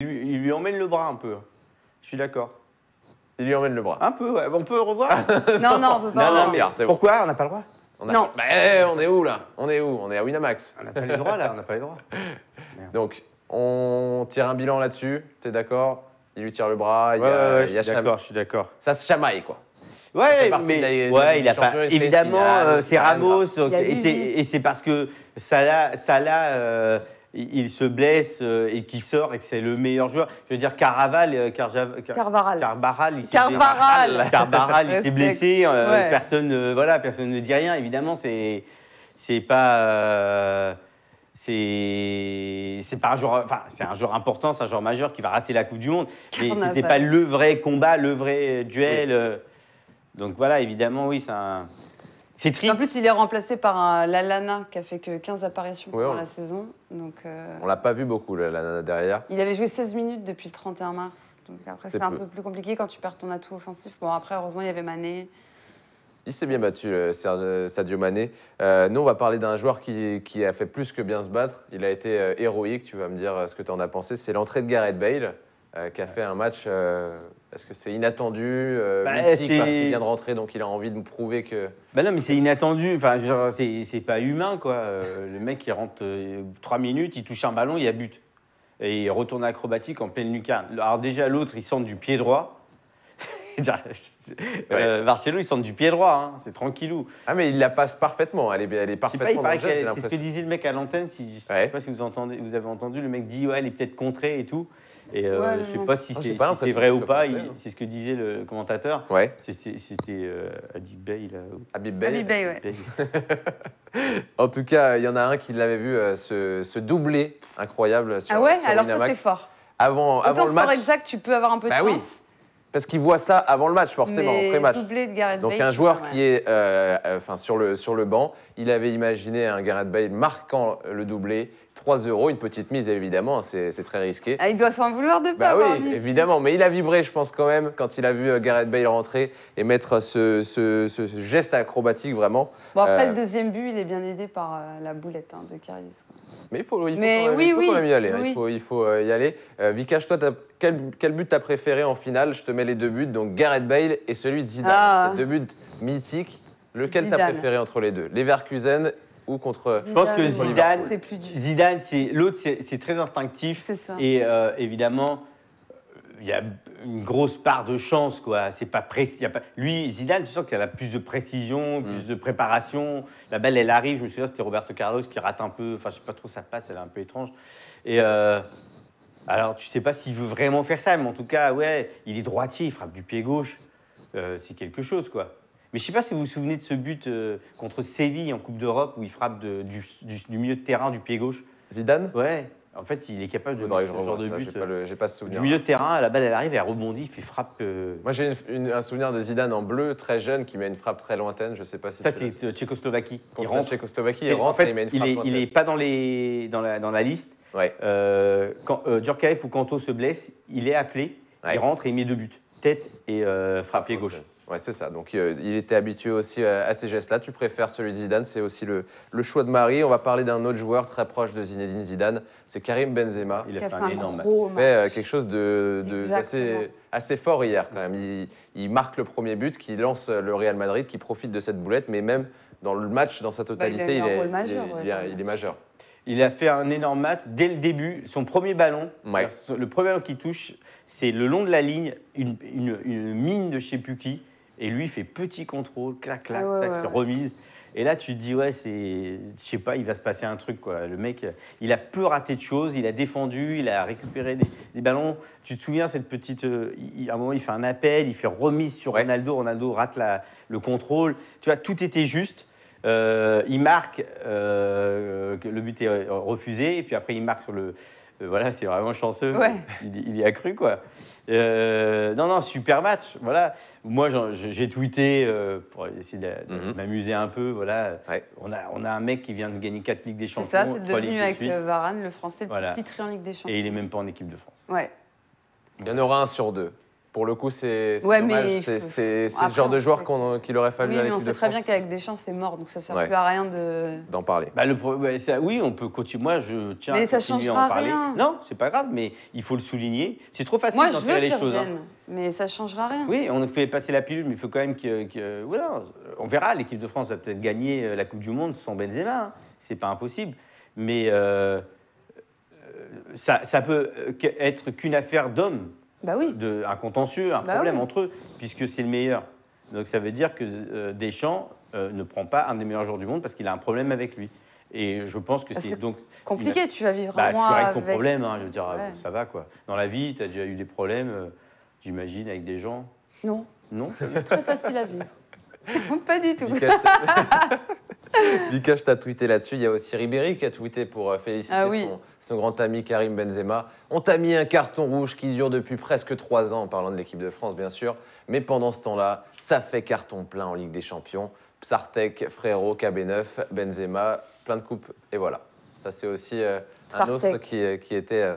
Il lui emmène le bras un peu. Je suis d'accord. Il lui emmène le bras. Un peu, ouais. On peut revoir. Non, non, on peut pas. Non, mais pourquoi on n'a pas le droit? Non. On est où là? On est à Winamax. On n'a pas les droits là, on n'a pas les droits. Donc, on tire un bilan là-dessus, t'es d'accord? Il lui tire le bras, je suis d'accord. Ça se chamaille, quoi. Ouais, mais il a pas. Évidemment, c'est Ramos, et c'est parce que Salah, il se blesse et qu'il sort et que c'est le meilleur joueur. Je veux dire, Carvaral, il s'est blessé. Personne ne dit rien. Évidemment, c'est pas. C'est pas un joueur, enfin c'est un joueur important, c'est un joueur majeur qui va rater la Coupe du Monde, mais c'était pas le vrai combat, le vrai duel. Oui. Donc voilà, évidemment, oui, c'est triste. En plus, il est remplacé par Lallana qui a fait que 15 apparitions pendant la saison. Donc, on l'a pas vu beaucoup, Lallana, derrière. Il avait joué 16 minutes depuis le 31 mars. Donc après, c'est un peu plus compliqué quand tu perds ton atout offensif. Bon, après, heureusement, il y avait Mané. Il s'est bien battu, Sadio Mané. Nous, on va parler d'un joueur qui a fait plus que bien se battre. Il a été héroïque, tu vas me dire ce que tu en as pensé. C'est l'entrée de Gareth Bale, qui a fait un match, est-ce que c'est inattendu, mythique, parce qu'il vient de rentrer, donc il a envie de me prouver que... Non, mais c'est inattendu, enfin, c'est pas humain, quoi. Le mec, il rentre 3 minutes, il touche un ballon, il y a but. Et il retourne acrobatique en pleine lucarne. Alors déjà, l'autre, il centre du pied droit. Marcelo, il centre du pied droit, hein. C'est tranquillou. Ah, mais il la passe parfaitement, elle est parfaitement dans le geste, c'est ce que disait le mec à l'antenne, je ne sais pas si vous avez entendu, le mec dit ouais, elle est peut-être contrée et tout. Et je ne sais pas si c'est vrai ou pas, c'est ce que disait le commentateur. Ouais. C'était Habib Beye. Habib Beye, ouais. En tout cas, il y en a un qui l'avait vu se doubler, incroyable. Sur, ah ouais, sur alors Winamax. Ça c'est fort. Avant le match. Sport exact, tu peux avoir un peu de chance. Oui. Parce qu'il voit ça avant le match, forcément, en pré-match. Donc un joueur qui est sur le banc, il avait imaginé un Gareth Bale marquant le doublé, 3 €, une petite mise évidemment, c'est très risqué. Ah, il doit s'en vouloir de pas avoir oui, évidemment, mais il a vibré, je pense quand même, quand il a vu Gareth Bale rentrer et mettre ce geste acrobatique vraiment. Bon, après le deuxième but, il est bien aidé par la boulette de Karius. Mais il faut quand même y aller. Il faut y aller. Vikash, toi, quel but t'as préféré en finale? Je te mets les 2 buts, donc Gareth Bale et celui de Zidane. C'est 2 buts mythiques. Lequel t'as préféré entre les deux? Leverkusen ou contre... Je pense que Zidane, l'autre, c'est très instinctif. C'est ça. Et évidemment, il y a une grosse part de chance, quoi. C'est pas précis. Lui, Zidane, tu sens qu'il a plus de précision, plus de préparation. La balle, elle arrive. Je me souviens, c'était Roberto Carlos qui rate un peu. Enfin, je sais pas trop, ça passe, elle est un peu étrange. Et alors, tu sais pas s'il veut vraiment faire ça, mais en tout cas, ouais, il est droitier, il frappe du pied gauche. C'est quelque chose, quoi. Mais je sais pas si vous vous souvenez de ce but contre Séville en Coupe d'Europe où il frappe du milieu de terrain du pied gauche. Zidane? Ouais. En fait, il est capable de mettre ce genre de but. J'ai pas ce souvenir. Du milieu de terrain, la balle, elle arrive et elle rebondit, il fait frappe. Moi, j'ai un souvenir de Zidane en bleu, très jeune, qui met une frappe très lointaine. Je sais pas si ça, c'est Tchécoslovaquie. Il rentre. Tchécoslovaquie, il rentre et il met une frappe lointaine. Il est pas dans la liste. Ouais. Quand Djorkaeff ou Kanto se blesse, il est appelé, il rentre et il met 2 buts. Tête et frappe pied gauche. Ouais, c'est ça. Donc, il était habitué aussi à ces gestes-là. Tu préfères celui de Zidane, c'est aussi le choix de Marie. On va parler d'un autre joueur très proche de Zinedine Zidane, c'est Karim Benzema. Il a fait un énorme match. Il fait quelque chose assez fort hier, quand même. Il marque le premier but, qui lance le Real Madrid, qui profite de cette boulette, mais même dans le match, dans sa totalité, il est majeur. Il a fait un énorme match dès le début. Son premier ballon, le premier ballon qu'il touche, c'est le long de la ligne, une mine de je ne sais plus qui. Et lui, il fait petit contrôle, clac, clac, remise. Et là, tu te dis, ouais, je sais pas, il va se passer un truc, quoi. Le mec, il a peu raté de choses, il a défendu, il a récupéré des ballons. Tu te souviens, cette petite... à un moment, il fait un appel, il fait remise sur Ronaldo. Ronaldo rate le contrôle. Tu vois, tout était juste. Il marque, le but est refusé. Et puis après, il marque sur le... voilà, c'est vraiment chanceux. Ouais. Il y a cru, quoi. Non, super match. Voilà. Moi, j'ai tweeté pour essayer de m'amuser un peu. Voilà. Ouais. On a un mec qui vient de gagner 4 Ligues des Champions. C'est ça, c'est devenu avec Varane, le Français, le titre en Ligue des Champions. Et il n'est même pas en équipe de France. Ouais. Il y en aura un sur 2. Pour le coup, c'est Ouais, dommage. mais C'est le après, genre de on joueur sait- qu'il aurait fallu Oui, à mais on l'équipe de sait très France bien qu'avec Deschamps, c'est mort, donc ça sert Ouais. plus à rien d'en parler. Bah, oui, on peut continuer. Moi, je tiens Mais à ça continuer à en changera parler. rien. Non, c'est pas grave, mais il faut le souligner. C'est trop facile Moi, je d'enterrer veux les qu'il choses. revienne, mais ça changera rien. Oui, on fait passer la pilule, mais il faut quand même voilà, on verra. L'équipe de France va peut-être gagner la Coupe du Monde sans Benzema. Hein. C'est pas impossible. Mais ça peut être qu'une affaire d'hommes, Bah oui. un contentieux, un Bah problème oui. entre eux, puisque c'est le meilleur. Donc ça veut dire que Deschamps ne prend pas un des meilleurs joueurs du monde parce qu'il a un problème avec lui. Et je pense que Bah, c'est c'est donc Compliqué, tu vas vivre bah, un tu mois règles ton avec... problème, hein, je veux dire, Ouais. ça va quoi. Dans la vie, tu as déjà eu des problèmes, j'imagine, avec des gens. Non, Non. très facile à vivre. Pas du tout. Vikash t'a tweeté là-dessus. Il y a aussi Ribéry qui a tweeté pour féliciter Ah oui. son grand ami Karim Benzema. On t'a mis un carton rouge qui dure depuis presque 3 ans, en parlant de l'équipe de France, bien sûr. Mais pendant ce temps-là, ça fait carton plein en Ligue des Champions. Psartek, Frérot, KB9, Benzema, plein de coupes. Et voilà. Ça, c'est aussi un Psartek. autre qui était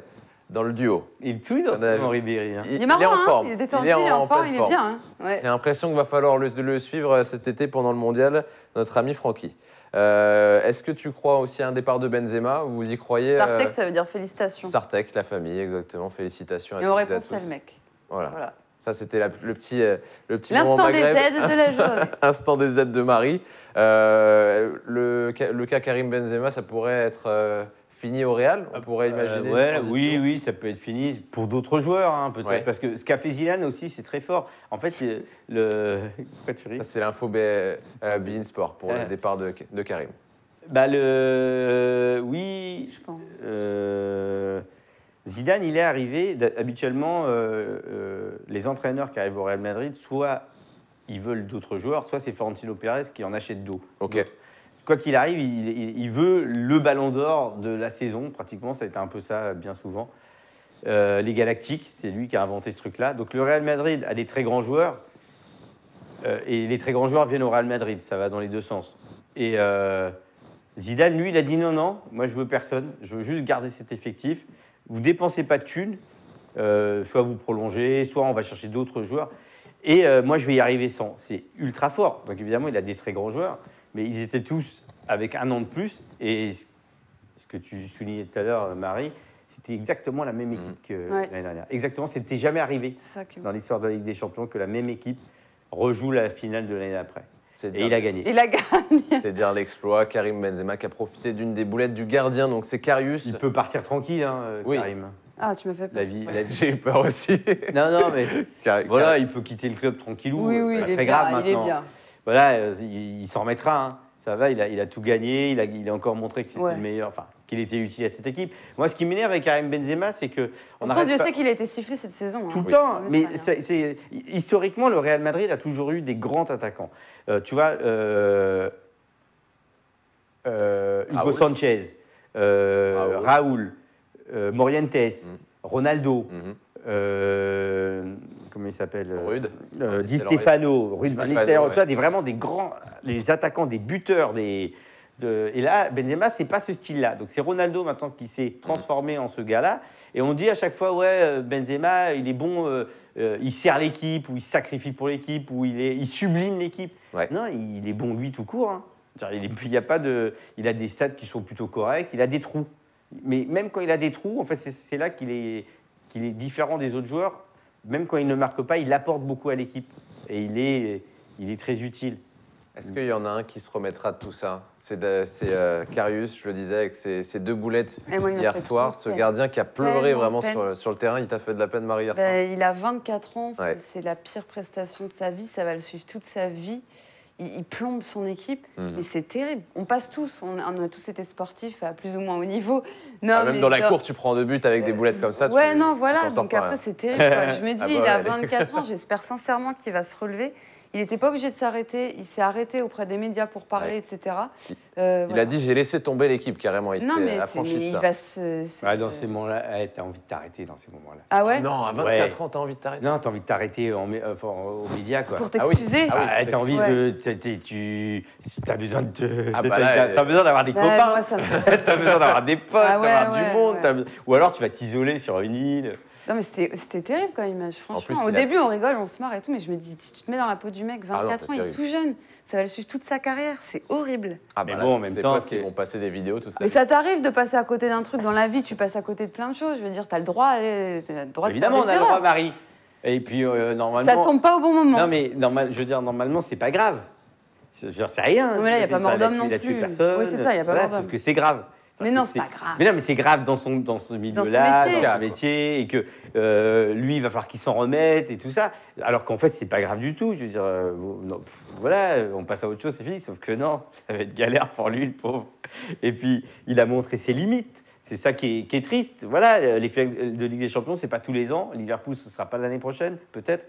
dans le duo. Il tweet dans ce moment, Ribéry. Hein. Il est marrant, en hein, forme. il est détendu, il est en forme, il est bien. Hein. Ouais. J'ai l'impression qu'il va falloir le suivre cet été pendant le mondial, notre ami Francky. Est-ce que tu crois aussi à un départ de Benzema ou vous y croyez Sartek, ça veut dire félicitations. Sartek, la famille, exactement. Félicitations à Et on toutes et à répond, tous. c'est le mec. Voilà. Ça, c'était le petit moment L'instant des Maghreb. aides de la journée. Instant des aides de Marie. Le cas Karim Benzema, ça pourrait être fini au Real. On pourrait imaginer. une Ouais, transition. oui, ça peut être fini pour d'autres joueurs, hein, peut-être. Ouais. Parce que ce qu'a fait Zidane aussi, c'est très fort. En fait, pourquoi tu ris? Ça, c'est l'info Bein Sport pour le départ de Karim. Bah, oui, Je pense. Zidane, il est arrivé. Habituellement, les entraîneurs qui arrivent au Real Madrid, soit ils veulent d'autres joueurs, soit c'est Florentino Pérez qui en achète d'autres. Ok. Quoi qu'il arrive, il veut le ballon d'or de la saison, pratiquement, ça a été un peu ça bien souvent. Les Galactiques, c'est lui qui a inventé ce truc-là. Donc le Real Madrid a des très grands joueurs, et les très grands joueurs viennent au Real Madrid, ça va dans les deux sens. Et Zidane, lui, il a dit non, moi je veux personne, je veux juste garder cet effectif. Vous dépensez pas de thunes, soit vous prolongez, soit on va chercher d'autres joueurs. Et moi je vais y arriver sans. C'est ultra fort. Donc évidemment, il a des très grands joueurs. Mais ils étaient tous avec un an de plus. Et ce que tu soulignais tout à l'heure, Marie, c'était exactement la même équipe que l'année dernière. Exactement, c'était jamais arrivé dans l'histoire de la Ligue des Champions que la même équipe rejoue la finale de l'année d'après. Et il a gagné. Il a gagné. C'est dire l'exploit. Karim Benzema qui a profité d'une des boulettes du gardien, donc c'est Karius. Il peut partir tranquille, hein, Oui. Karim. Ah, tu m'as fait peur. La vie. J'ai eu peur aussi. Non, mais Karim. voilà, il peut quitter le club tranquillou. Oui, c'est pas il est très bien, grave il est maintenant. bien. Voilà, il s'en remettra. Hein. Ça va, il a tout gagné, il a encore montré que c'était le meilleur, enfin, qu'il était utile à cette équipe. Moi, ce qui m'énerve avec Karim Benzema, c'est que Pourtant, Dieu sait qu'il a été sifflé cette saison. Tout le temps, mais historiquement, le Real Madrid a toujours eu des grands attaquants. Tu vois, Hugo Sanchez, Raúl, Morientes, Ronaldo. Comment il s'appelle Di Stefano, Ruud van Nistelrooy, tu vois, vraiment des grands, des attaquants, des buteurs. Et là, Benzema, c'est pas ce style-là. Donc c'est Ronaldo maintenant qui s'est transformé en ce gars-là. Et on dit à chaque fois, ouais, Benzema, il est bon, il sert l'équipe, ou il sacrifie pour l'équipe, ou il sublime l'équipe. Ouais. Non, il est bon lui tout court. Hein. Il a des stats qui sont plutôt corrects, il a des trous. Mais même quand il a des trous, en fait, c'est là qu'il est différent des autres joueurs. Même quand il ne marque pas, il apporte beaucoup à l'équipe. Et il est très utile. Est-ce qu'il y en a un qui se remettra de tout ça? C'est Karius, je le disais, avec ses deux boulettes hier soir. Ce gardien qui a pleuré vraiment sur le terrain. Il t'a fait de la peine, Marie, hier soir? Il a 24 ans, c'est la pire prestation de sa vie. Ça va le suivre toute sa vie. Il plombe son équipe, et c'est terrible. On passe tous, on a tous été sportifs à plus ou moins haut niveau. Non, même dans la cour, tu prends 2 buts avec des boulettes comme ça. Ouais, non, voilà. Donc après, c'est terrible. Quoi. Je me dis, il a 24 ans, j'espère sincèrement qu'il va se relever. Il n'était pas obligé de s'arrêter. Il s'est arrêté auprès des médias pour parler, etc. Il a dit, j'ai laissé tomber l'équipe, carrément. Il s'est affranchi de ça. Il va dans ces moments-là, t'as envie de t'arrêter dans ces moments-là. Ah ouais? Non, à 24 ans, t'as envie de t'arrêter? Non, t'as envie de t'arrêter aux médias, quoi. Pour t'excuser? T'as envie de... T'as besoin t'as besoin d'avoir des copains. T'as besoin d'avoir des potes, d'avoir du monde. Ou alors, tu vas t'isoler sur une île. Non, mais c'était terrible comme image, franchement. plus, Au début, on rigole, on se marre et tout, mais je me dis, si tu te mets dans la peau du mec, 24 ans, il est tout jeune, ça va le suivre toute sa carrière, c'est horrible. Ah, mais bon, en même temps, ils vont passer des vidéos, tout ça. Mais ça t'arrive de passer à côté d'un truc dans la vie, tu passes à côté de plein de choses. Je veux dire, t'as le droit, évidemment, on a le droit, Marie. Et puis, normalement. Ça tombe pas au bon moment. Non, mais je veux dire, normalement, c'est pas grave. C'est rien. Non, mais là, il n'y a pas mort d'homme non plus. Il a tué personne. Oui, c'est ça, il n'y a pas mort d'homme. Sauf que c'est grave. Mais non, c'est pas grave. Mais non, mais c'est grave dans ce milieu-là, dans son métier, et que lui, il va falloir qu'il s'en remette et tout ça. Alors qu'en fait, c'est pas grave du tout. Je veux dire, non, voilà, on passe à autre chose, c'est fini. Sauf que non, ça va être galère pour lui, le pauvre. Et puis, il a montré ses limites. C'est ça qui est triste. Voilà, les finales de Ligue des Champions, c'est pas tous les ans. Liverpool, ce sera pas l'année prochaine, peut-être.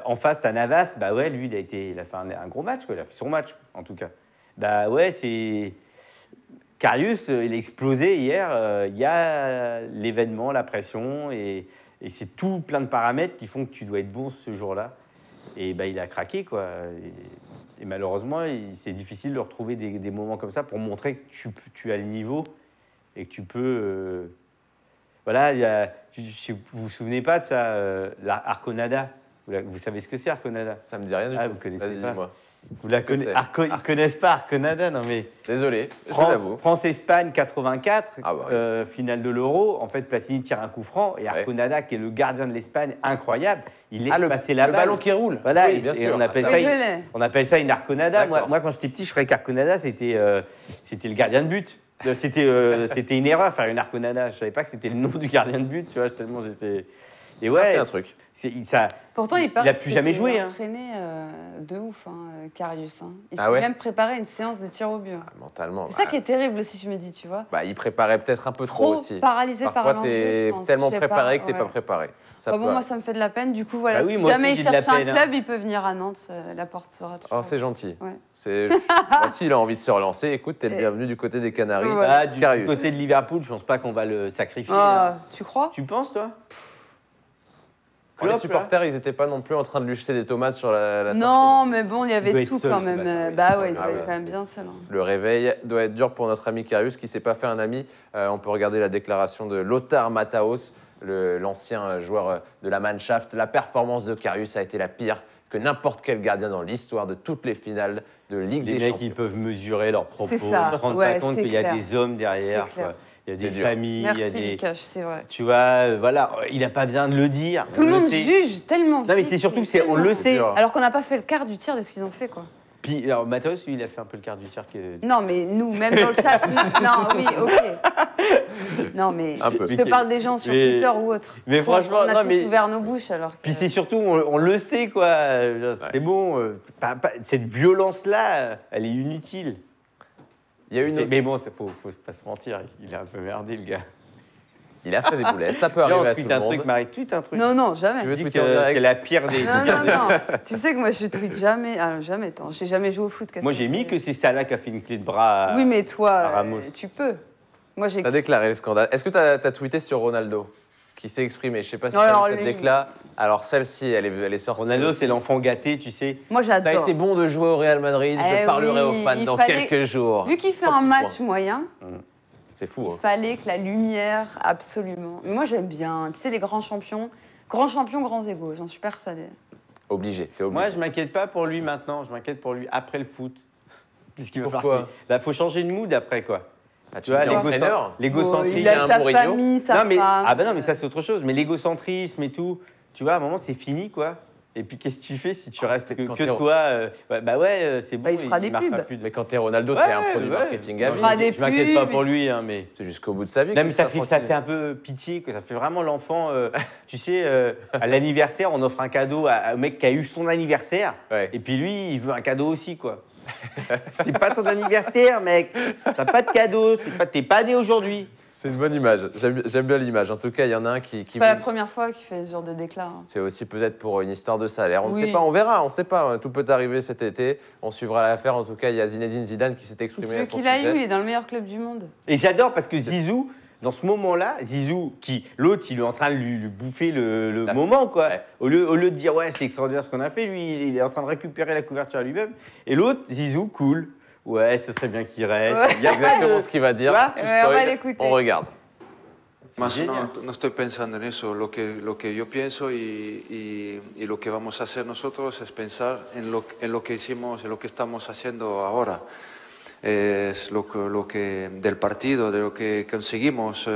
En face, t'as Navas. Bah ouais, lui, il a fait un gros match, quoi. Il a fait son match, en tout cas. Bah ouais, c'est. Karius, il a explosé hier. Il y a l'événement, la pression, et c'est tout plein de paramètres qui font que tu dois être bon ce jour-là. Et bah, il a craqué, quoi. Et malheureusement, c'est difficile de retrouver des moments comme ça pour montrer que tu as le niveau et que tu peux. Voilà, vous vous souvenez pas de ça, Arconada. Vous savez ce que c'est, Arconada? Ça me dit rien du tout. Vous connaissez pas. Dis-moi. Vous la connaissez? Ils connaissent pas Arconada, non mais. Désolé, je l'avoue. France-Espagne 84, finale de l'Euro. En fait, Platini tire un coup franc et Arconada, qui est le gardien de l'Espagne, incroyable, il laisse passer la balle. Le ballon qui roule. Voilà, oui, bien sûr. On appelle ça une Arconada. Moi, quand j'étais petit, je croyais qu'Arconada, c'était le gardien de but. C'était une erreur, faire une Arconada. Je savais pas que c'était le nom du gardien de but, tu vois, tellement j'étais. Et ouais, un truc. Pourtant, il a plus jamais joué. Il a entraîné de ouf, Karius. Il s'est même préparé une séance de tir au but. Mentalement. C'est ça qui est terrible aussi, je me dis, tu vois. Il préparait peut-être un peu trop aussi. Paralysé par l'enjeu, je pense. Tellement préparé que t'es pas préparé. Moi, ça me fait de la peine. Du coup, voilà, si jamais il cherche un club, il peut venir à Nantes. La porte sera toujours. Oh, c'est gentil. S'il a envie de se relancer, écoute, t'es le bienvenu du côté des Canaries. Du côté de Liverpool, je pense pas qu'on va le sacrifier. Tu crois? Tu penses, toi? Les supporters, ils n'étaient pas non plus en train de lui jeter des tomates sur la sortie. Non, mais bon, il y avait tout quand même. Il doit être quand même bien seul. Le réveil doit être dur pour notre ami Karius, qui ne s'est pas fait un ami. On peut regarder la déclaration de Lothar Matthäus, l'ancien joueur de la Mannschaft. La performance de Karius a été la pire que n'importe quel gardien dans l'histoire de toutes les finales de Ligue des Champions. Les mecs, ils peuvent mesurer leurs propos, ils ne se rendent pas compte qu'il y a des hommes derrière. Il y a des familles, Merci, Vikash, c'est vrai. Tu vois, voilà, il n'a pas besoin de le dire. Tout le monde juge tellement vite. Non, mais c'est surtout que on le sait. Alors qu'on n'a pas fait le quart du tir de ce qu'ils ont fait, quoi. Puis, alors, Matthäus, lui, il a fait un peu le quart du tir. Non, mais nous, même dans le chat. Non, oui, ok. Non, mais je te parle des gens sur Twitter ou autre. Mais franchement, on a tous ouvert nos bouches, alors que... Puis c'est surtout, on le sait, quoi. C'est bon. Cette violence-là, elle est inutile. Il y a une mais bon, faut pas se mentir, il est un peu merdé, le gars. Il a fait des boulettes, ça peut arriver à tout le monde. Marie, tweet un truc. Non, jamais. Tu veux tweeter en direct? C'est la pire des... Non. Tu sais que moi, je tweete jamais. Ah, jamais, attends, j'ai jamais joué au foot. Moi, j'ai mis que c'est Salah qui a fait une clé de bras Oui, mais toi, Ramos. Tu peux. Moi, j'ai... T'as déclaré le scandale. Est-ce que t'as tweeté sur Ronaldo, qui s'est exprimé? Je sais pas si t'as vu cette déclat. Alors, celle-ci, elle est sortie. Ronaldo, c'est l'enfant gâté, tu sais. Moi, j'adore. Ça a été bon de jouer au Real Madrid. Je parlerai aux fans dans quelques jours. Vu qu'il fait un match moyen... C'est fou. Il fallait que la lumière, absolument. Mais moi, j'aime bien. Tu sais, les grands champions, grands égos, j'en suis persuadée. T'es obligé. Moi, je m'inquiète pas pour lui maintenant, je m'inquiète pour lui après le foot. Pourquoi? Là, faut changer de mood après, quoi. Tu vois, l'égocentrisme. Il a sa famille, sa femme. Ah ben non, mais ça, c'est autre chose. Mais l'égocentrisme et tout, tu vois, à un moment, c'est fini, quoi. Et puis, qu'est-ce que tu fais si tu restes que toi c'est bon. Il fera des pubs. Mais quand t'es Ronaldo, t'es un produit marketing à vie. Je m'inquiète pas pour lui, hein, mais... C'est jusqu'au bout de sa vie. Non, mais ça fait un peu pitié, que ça fait vraiment l'enfant... tu sais, à l'anniversaire, on offre un cadeau à un mec qui a eu son anniversaire. Ouais. Et puis lui, il veut un cadeau aussi, quoi. C'est pas ton anniversaire, mec. T'as pas de cadeau. T'es pas né aujourd'hui. C'est une bonne image. J'aime bien l'image. En tout cas, il y en a un qui... C'est pas la première fois qu'il fait ce genre de déclat. C'est aussi peut-être pour une histoire de salaire. On ne sait pas, on verra, on ne sait pas. Tout peut arriver cet été. On suivra l'affaire. En tout cas, il y a Zinedine Zidane qui s'est exprimé à son sujet. Il est dans le meilleur club du monde. Et j'adore parce que Zizou, dans ce moment-là, l'autre, il est en train de lui bouffer le moment, quoi. Ouais. Au lieu de dire, ouais, c'est extraordinaire ce qu'on a fait, lui, il est en train de récupérer la couverture à lui-même. Et l'autre, Zizou, cool. Ouais, ce serait bien qu'il reste. Ouais. Il y a exactement ce qu'il va dire. On va l'écouter. On regarde. Más no estoy pensando en eso. Lo que yo pienso y lo que vamos a hacer nosotros es pensar en lo que hicimos, en lo que estamos haciendo ahora. Es lo que del partido, de lo que conseguimos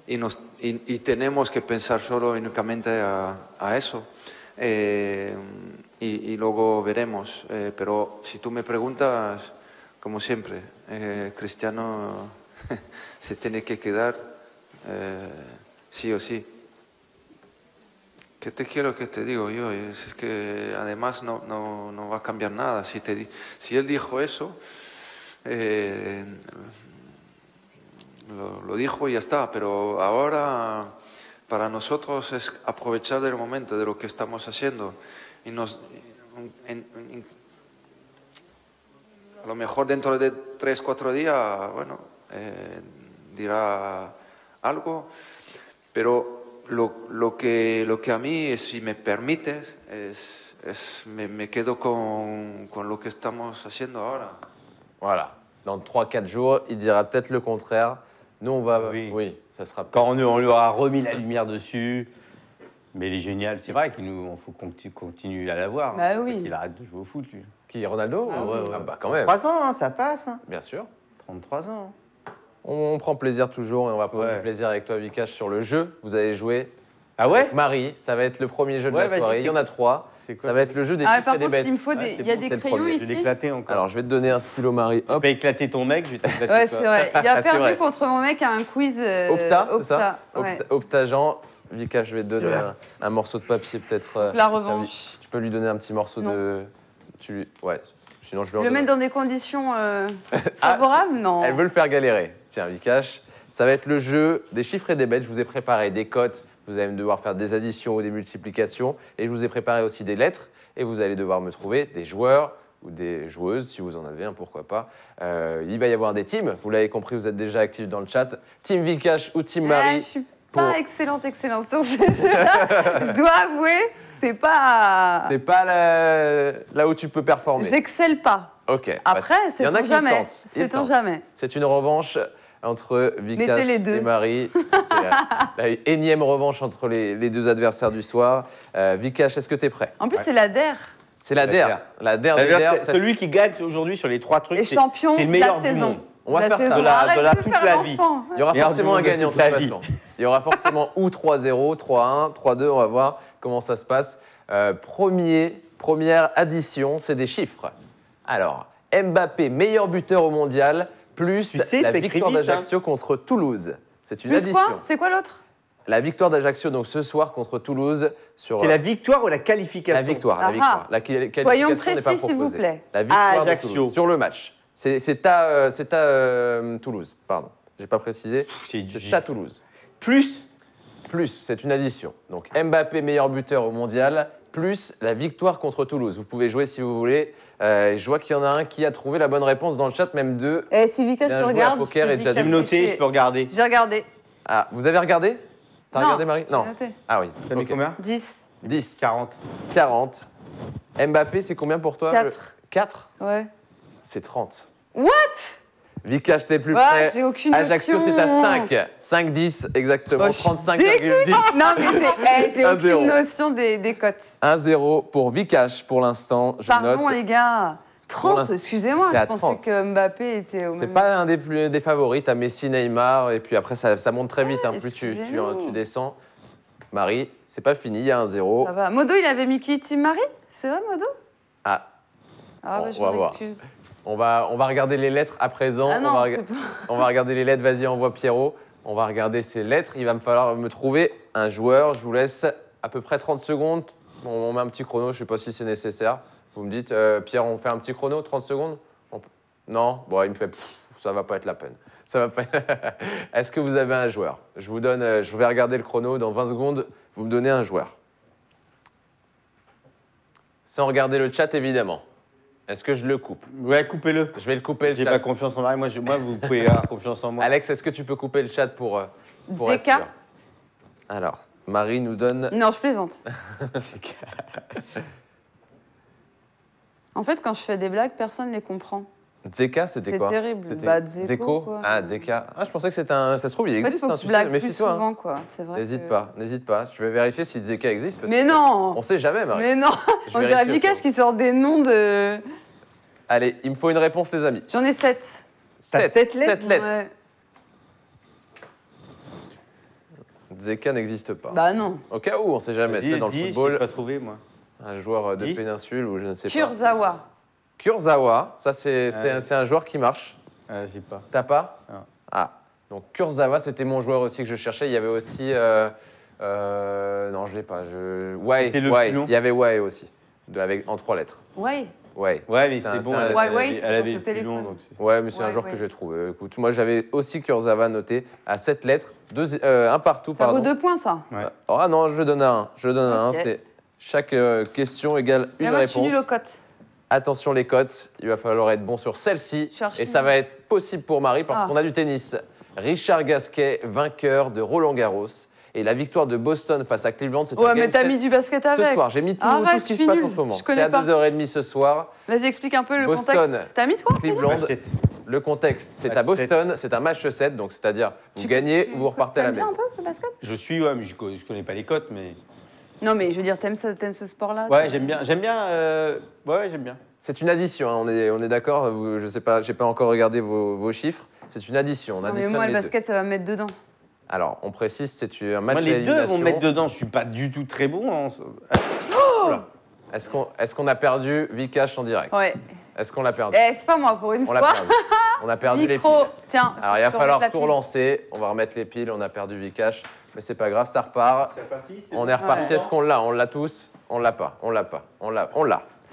y tenemos que pensar solo únicamente a eso. Y luego veremos. Pero si tú me preguntas, como siempre, Cristiano se tiene que quedar sí o sí. ¿Qué te quiero que te digo yo? Es que además no va a cambiar nada. Si él dijo eso, lo dijo y ya está. Pero ahora para nosotros es aprovechar del momento, de lo que estamos haciendo. Y a lo mejor dentro de 3-4 días, bueno, dirá algo, pero lo que a mí, si me permites, me quedo con lo que estamos haciendo ahora. Voilà. Dans 3-4 jours, il dira peut-être le contraire. Nous, on va... Oui, ça sera... Quand on lui aura remis la lumière dessus. Mais il est génial, c'est vrai qu'il faut qu'on continue à l'avoir. Bah oui. Qu'il arrête de jouer au foot, lui. Qui, Ronaldo? Ouais. Ah bah quand même. 33 ans, hein, ça passe. Hein. Bien sûr. 33 ans. On prend plaisir toujours et on va prendre du plaisir avec toi, Vikash, sur le jeu. Vous allez jouer. Ah ouais? Marie, ça va être le premier jeu de la soirée. Il y en a 3. Ça va être le jeu des chiffres et des bêtes. Il me faut il y a des crayons ici. Je vais l'éclater encore. Alors, je vais te donner un stylo, Marie. Hop. Tu peux éclater ton mec, je vais t'éclater. Ouais, c'est vrai. Il a perdu contre mon mec à un quiz. Opta, c'est ça? Ouais. Opta Jean. Vikash, je vais te donner un morceau de papier, peut-être. La revanche. Tu peux lui donner un petit morceau de. Ouais. Sinon, je le mettre dans des conditions favorables? Non. Elle veut le faire galérer. Tiens, Vikash, ça va être le jeu des chiffres et des bêtes. Je vous ai préparé des cotes. Vous allez devoir faire des additions ou des multiplications. Et je vous ai préparé aussi des lettres. Et vous allez devoir me trouver des joueurs ou des joueuses, si vous en avez un, pourquoi pas. Il va y avoir des teams. Vous l'avez compris, vous êtes déjà actifs dans le chat. Team Vikash ou Team Marie. Je suis pas excellente sur ce jeu-là. Je dois avouer, c'est pas... C'est pas là où tu peux performer. J'excelle pas. Ok. Après, c'est ton jamais. C'est ton jamais. C'est une revanche entre Vikash et Marie. C'est la énième revanche entre les deux adversaires du soir. Vikash, est-ce que tu es prêt? En plus, c'est la DER. C'est la DER. La DER des DER. Celui qui gagne aujourd'hui sur les 3 trucs, c'est le meilleur de la saison. On va faire ça de toute la vie. Il y aura forcément un gagnant de toute façon. Il y aura forcément ou 3-0, 3-1, 3-2, on va voir comment ça se passe. Première addition, c'est des chiffres. Alors, Mbappé, meilleur buteur au mondial, plus la victoire d'Ajaccio contre Toulouse. C'est une addition. C'est quoi l'autre? La victoire d'Ajaccio, donc ce soir contre Toulouse. C'est la victoire ou la qualification? La victoire. La qualification Soyons précis, s'il vous plaît. La victoire d'Ajaccio sur le match. C'est à Toulouse, pardon. J'ai pas précisé. C'est à Toulouse. Plus, c'est une addition. Donc Mbappé, meilleur buteur au mondial, plus la victoire contre Toulouse. Vous pouvez jouer si vous voulez. Je vois qu'il y en a un qui a trouvé la bonne réponse dans le chat, même deux. Si Vikash, tu regardes. Poker et déjà noté, je peux regarder. J'ai regardé. Ah, vous avez regardé? T'as regardé, Marie? Non. Noté. Ah oui. T'as mis combien? 10. 10. 40. 40. Mbappé, c'est combien pour toi? 4. 4? Ouais. C'est 30. What? Vikash, t'es plus près. J'ai aucune Ajaccio, notion. c'est à 5. 5-10, exactement. 35,10. Non, mais j'ai aucune notion des cotes. 1-0 pour Vikash pour l'instant. Pardon, note. les gars. 30, excusez-moi, je pensais que Mbappé était au même... C'est pas un des favoris. T'as Messi, Neymar, et puis après, ça monte très vite. Hein. Plus tu descends. Marie, c'est pas fini, il y a 1-0. Ça va. Modo, il avait mis qui? Team Marie? C'est vrai, Modo? Ah. Ah, je m'excuse. On va regarder les lettres à présent. Ah non, on va regarder les lettres. Vas-y, envoie Pierrot. On va regarder ces lettres. Il va me falloir me trouver un joueur. Je vous laisse à peu près 30 secondes. On met un petit chrono. Je ne sais pas si c'est nécessaire. Vous me dites, Pierre, on fait un petit chrono, 30 secondes? Non? Bon, il me fait, ça va pas être la peine. Ça va pas. Est-ce que vous avez un joueur? Je vous donne, je vais regarder le chrono. Dans 20 secondes, vous me donnez un joueur. Sans regarder le chat, évidemment. Est-ce que je le coupe? Ouais, coupez-le. Je vais le couper, le chat. J'ai pas confiance en Marie. Moi, vous pouvez avoir confiance en moi. Alex, est-ce que tu peux couper le chat pour être sûr? Alors, Marie nous donne... Non, je plaisante. En fait, quand je fais des blagues, personne ne les comprend. Zeka, c'était quoi? C'est terrible. C'était Bah, Dzeko, quoi. Ah, Zeka. Ah, je pensais que c'était un... Ça se trouve, il En fait, existe, faut hein, que tu tu sais, blagues plus méfie-toi. hein. souvent, quoi. C'est vrai N'hésite que- pas, n'hésite pas. Je vais vérifier si Zeka existe. Parce Mais que non on sait jamais, Marie. Mais non Je On vérifie dirait au Vikash cas où. qui sort des noms de... Allez, il me faut une réponse, les amis. J'en ai 7. T'as 7 lettres? 7 lettres. Ouais. Zeka n'existe pas. Bah non. Au cas où, on sait jamais. Tu sais, dans le Dis, football, j'ai pas trouvé, moi. un joueur de Dis. péninsule ou je ne sais pas. Kurzawa. Kurzawa, ça c'est Ouais. c'est un joueur qui marche. J'ai pas. T'as pas? Non. Ah, donc Kurzawa, c'était mon joueur aussi que je cherchais. Il y avait aussi... non, je l'ai pas. Ouais, C'était le ouais. plus long. Il y avait ouais aussi, en 3 lettres. Ouais. Ouais. Ouais, mais C'est un- c'est bon. c'est un- Elle, Ouais, elle ouais, avait- c'est elle pour avait ce le plus téléphone. long. Donc Ouais, mais c'est un Ouais, joueur ouais. que j'ai trouvé. Écoute, moi j'avais aussi Kurzawa noté à 7 lettres, un partout, Ça vaut pardon. 2 points, ça. Ouais. Ah non, je donne un. Je donne un. Ok. C'est chaque question égale Mais une moi, je suis réponse. nulle aux cotes. Attention les cotes, il va falloir être bon sur celle-ci. Cherche Et une. ça va être possible pour Marie parce Ah. qu'on a du tennis. Richard Gasquet, vainqueur de Roland Garros. Et la victoire de Boston face à Cleveland, c'est un Ouais, mais game t'as set mis du basket ce avec. soir. J'ai mis tout Arrête, ce qui je se suis passe nulle. en ce moment. Je C'est connais à pas. 2h30 ce soir. Vas-y, explique un peu le Boston. contexte. T'as mis de quoi Cleveland, Basket. le contexte, c'est Match à Boston, c'est un match 7, donc c'est-à-dire vous gagnez, vous repartez à la T'aimes bien maison. un peu le basket Je suis, ouais, mais je connais pas les cotes, mais. Non, mais je veux dire, t'aimes ce sport-là Ouais, j'aime bien. J'aime bien. Ouais, j'aime bien. C'est une addition, hein, on est d'accord. Je sais pas, j'ai pas encore regardé vos chiffres. C'est une addition. On Non, mais additionne moi, le les deux. basket, ça va me mettre dedans. Alors, on précise, c'est un match Moi, à les deux vont élimination. me mettre dedans. Je suis pas du tout très bon. Oula. Est-ce qu'on a perdu Vikash en direct? Ouais. Est-ce qu'on l'a perdu? Eh, c'est pas moi, pour une On l'a fois. perdu. On a perdu les Micro, piles. tiens. Alors, il va faut falloir remettre la tout pile. relancer. On va remettre les piles. On a perdu Vikash. Mais c'est pas grave, ça repart. C'est reparti. On est reparti. Ouais. Est-ce qu'on l'a? On l'a tous? On l'a pas. On l'a pas. On l'a.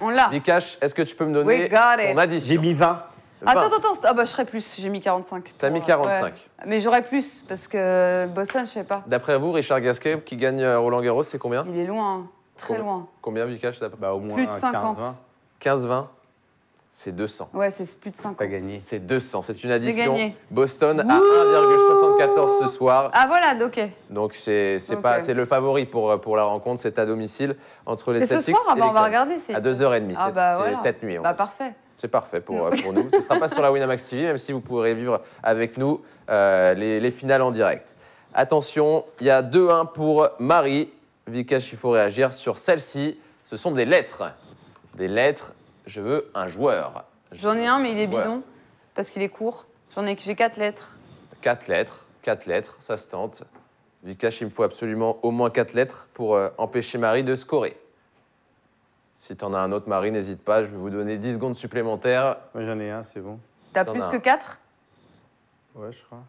On l'a. Vikash, est-ce que tu peux me donner We got it. ton addition? J'ai mis 20. 20. Attends. Ah bah, je serais plus. J'ai mis 45. T'as mis 45. Ouais. Mais j'aurais plus, parce que Boston, je sais pas. D'après vous, Richard Gasquet, qui gagne Roland Garros, c'est combien? Il est loin. Très Combien loin. Combien Vikash d'après? Bah, au moins Plus de 50. 15-20. 15-20. C'est 200. Ouais, c'est plus de 50. T'as gagné. C'est 200. C'est une addition. gagné. Boston à 1,74 ce soir. Ah voilà, ok. Donc c'est Ok. pas c'est le favori pour la rencontre. C'est à domicile entre les C'est ce Celtics soir, ah et bah, les on va Cavs. regarder. c'est- À 2h30. Ah bah voilà. cette nuit. Bah parfait. C'est parfait pour nous. Ce ne sera pas sur la Winamax TV, même si vous pourrez vivre avec nous les finales en direct. Attention, il y a 2-1 pour Marie. Vikash, il faut réagir sur celle-ci. Ce sont des lettres. Des lettres. Je veux un joueur. J'en ai un, mais il est Joueur. bidon, parce qu'il est court. J'ai 4 lettres. 4 lettres, ça se tente. Vikash, il me faut absolument au moins 4 lettres pour empêcher Marie de scorer. Si tu en as un autre, Marie, n'hésite pas, je vais vous donner 10 secondes supplémentaires. Moi, j'en ai un, c'est bon. T'as T'en plus as un. que 4? Ouais, je crois.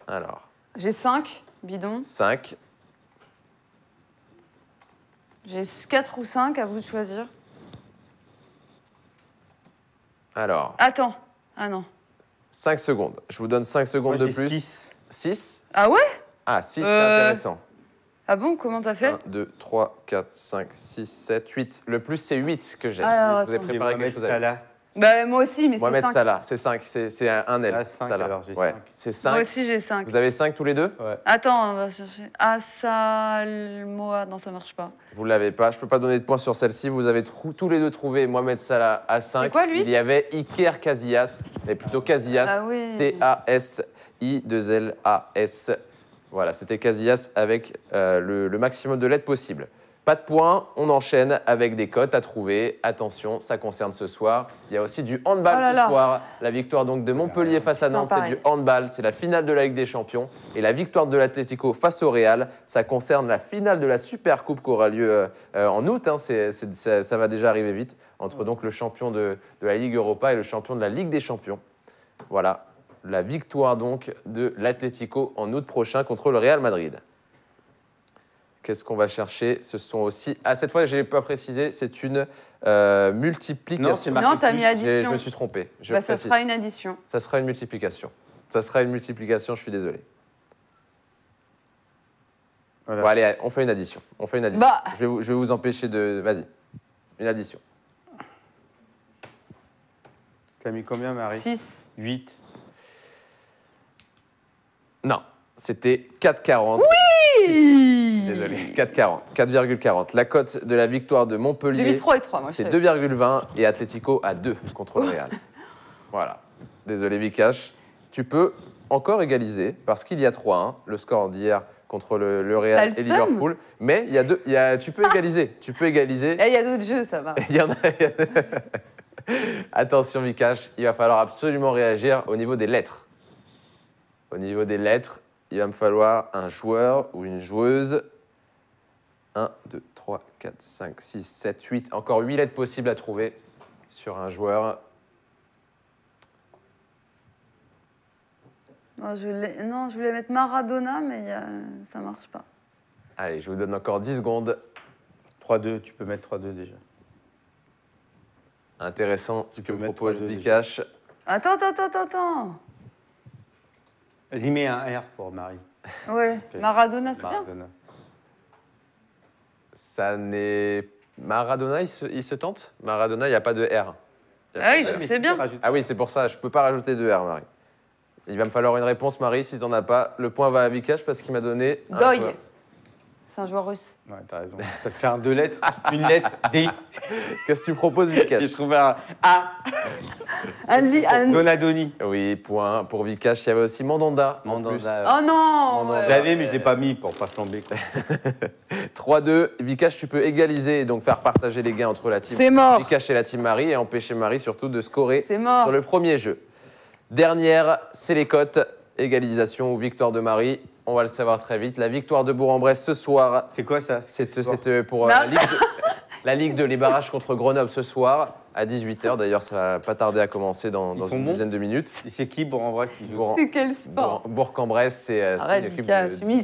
Ah, Alors, J'ai 5, bidon. 5, J'ai 4 ou 5, à vous de choisir. alors, Attends. Ah non. 5 secondes. Je vous donne 5 secondes Moi, de j'ai plus. 6. 6. Ah ouais? Ah, 6, c'est Euh, intéressant. Ah bon, comment t'as fait? 1, 2, 3, 4, 5, 6, 7, 8. Le plus, c'est 8 que j'ai. Alors, Je vous ai attends. préparé quelque chose à Salah. Bah moi aussi, mais c'est Mohamed 5. Salah, c'est 5. C'est un L. Ah, 5 Salah. alors, j'ai Ouais, 5. c'est Moi 5. aussi, j'ai 5. Vous avez 5 tous les deux? Ouais. Attends, on va chercher. Asalmoa. Non, ça marche pas. Vous ne l'avez pas. Je ne peux pas donner de points sur celle-ci. Vous avez tous les deux trouvé Mohamed Salah à 5. C'est quoi, lui? Il y avait Iker Casillas, mais plutôt Casillas. Ah oui. C-A-S-I-2-L-A-S. Voilà, c'était Casillas avec le maximum de lettres possible. Pas de points, on enchaîne avec des cotes à trouver. Attention, ça concerne ce soir. Il y a aussi du handball Oh là ce là. soir. La victoire donc de Montpellier face à Putain, Nantes, c'est pareil. du handball. C'est la finale de la Ligue des Champions. Et la victoire de l'Atlético face au Real, ça concerne la finale de la Super Coupe qui aura lieu en août. Hein. Ça va déjà arriver vite. Entre donc le champion de la Ligue Europa et le champion de la Ligue des Champions. Voilà, la victoire donc de l'Atlético en août prochain contre le Real Madrid. Qu'est-ce qu'on va chercher? Ce sont aussi... Ah, cette fois, je n'ai pas précisé, c'est une multiplication. Non, c'est marqué Non, t'as plus. mis Je addition. me suis trompé. Je Bah, ça précise. sera une addition. Ça sera une multiplication. Ça sera une multiplication, je suis désolé. Voilà. Bon, allez, on fait une addition. On fait une addition. Bah. Je vais vous empêcher de... Vas-y, une addition. T'as mis combien, Marie? 6. 8. Non, c'était 4,40. Oui. Désolé, 4,40. 4,40. La cote de la victoire de J'ai Montpellier, mis 3 et 3, moi. c'est je sais. 2,20 et Atlético à 2 contre le Real. Voilà. Désolé, Vikash. Tu peux encore égaliser, parce qu'il y a 3-1, le score d'hier contre le Real et Liverpool. Mais tu peux égaliser. Tu peux égaliser. Il y a d'autres jeux, ça va. Il y en a. Attention, Vikash, il va falloir absolument réagir au niveau des lettres. Au niveau des lettres, il va me falloir un joueur ou une joueuse. 1, 2, 3, 4, 5, 6, 7, 8. Encore 8 lettres possibles à trouver sur un joueur. Non, je voulais mettre Maradona, mais ça ne marche pas. Allez, je vous donne encore 10 secondes. 3-2, tu peux mettre 3-2 déjà. Intéressant ce que propose Vikash. Attends. Vas-y, mets un R pour Marie. Ouais, okay. Maradona, c'est bien. Ça n'est... Maradona, il se tente? Maradona, il n'y a pas de R. Ah oui, c'est bien. Ah oui, c'est pour ça, je ne peux pas rajouter de R, Marie. Il va me falloir une réponse, Marie, si tu n'en as pas. Le point va à Vikash parce qu'il m'a donné... Doy. C'est un joueur russe. Ouais, t'as raison. T'as fait un 2 lettres, une lettre, D. Qu'est-ce que tu proposes, Vikash? J'ai trouvé un A. Donadoni. Oui, point pour Vikash. Il y avait aussi Mandanda. Oh non. Je l'avais, mais je ne l'ai pas mis pour pas flamber. 3-2. Vikash, tu peux égaliser et donc faire partager les gains entre la team Vikash et la team Marie et empêcher Marie surtout de scorer sur le premier jeu. Dernière, c'est les cotes. Égalisation ou victoire de Marie. On va le savoir très vite. La victoire de Bourg-en-Bresse ce soir. C'est quoi ça? C'est pour la Ligue 2, les barrages contre Grenoble ce soir à 18h. D'ailleurs, ça va pas tarder à commencer dans une dizaine de minutes. C'est qui Bourg-en-Bresse? C'est quel sport? Bourg-en-Bresse, c'est une équipe de... Mais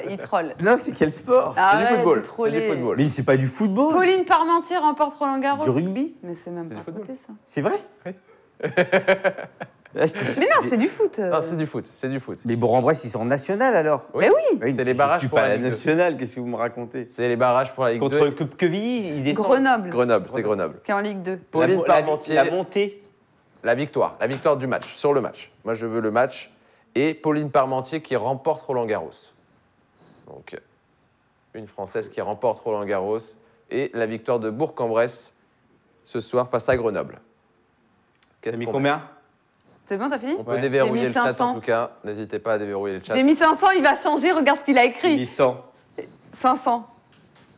il troll. Non, c'est quel sport? C'est du football. C'est du football. Mais c'est pas du football. Pauline Parmentier remporte Roland-Garros. Du rugby? Mais c'est même pas côté ça. C'est vrai? Oui. Mais non, c'est du foot. Non, c'est du foot, c'est du foot. Les Bourg-en-Bresse, ils sont en national alors? Mais oui. C'est les barrages pour pour la la Ligue 2. nationale, qu'est-ce que vous me racontez? C'est les barrages pour la Ligue 2. Contre Quevilly, ils descendent. Grenoble, c'est Grenoble. qui est en Ligue 2. Pauline Parmentier. La montée. La victoire du match, sur le match. Moi, je veux le match. Et Pauline Parmentier qui remporte Roland-Garros. Donc, une Française qui remporte Roland-Garros. Et la victoire de Bourg-en-Bresse ce soir face à Grenoble. T'as mis combien? C'est bon, t'as fini? On peut déverrouiller le chat en tout cas. N'hésitez pas à déverrouiller le chat. J'ai mis 500, il va changer, regarde ce qu'il a écrit. J'ai mis 100. 500.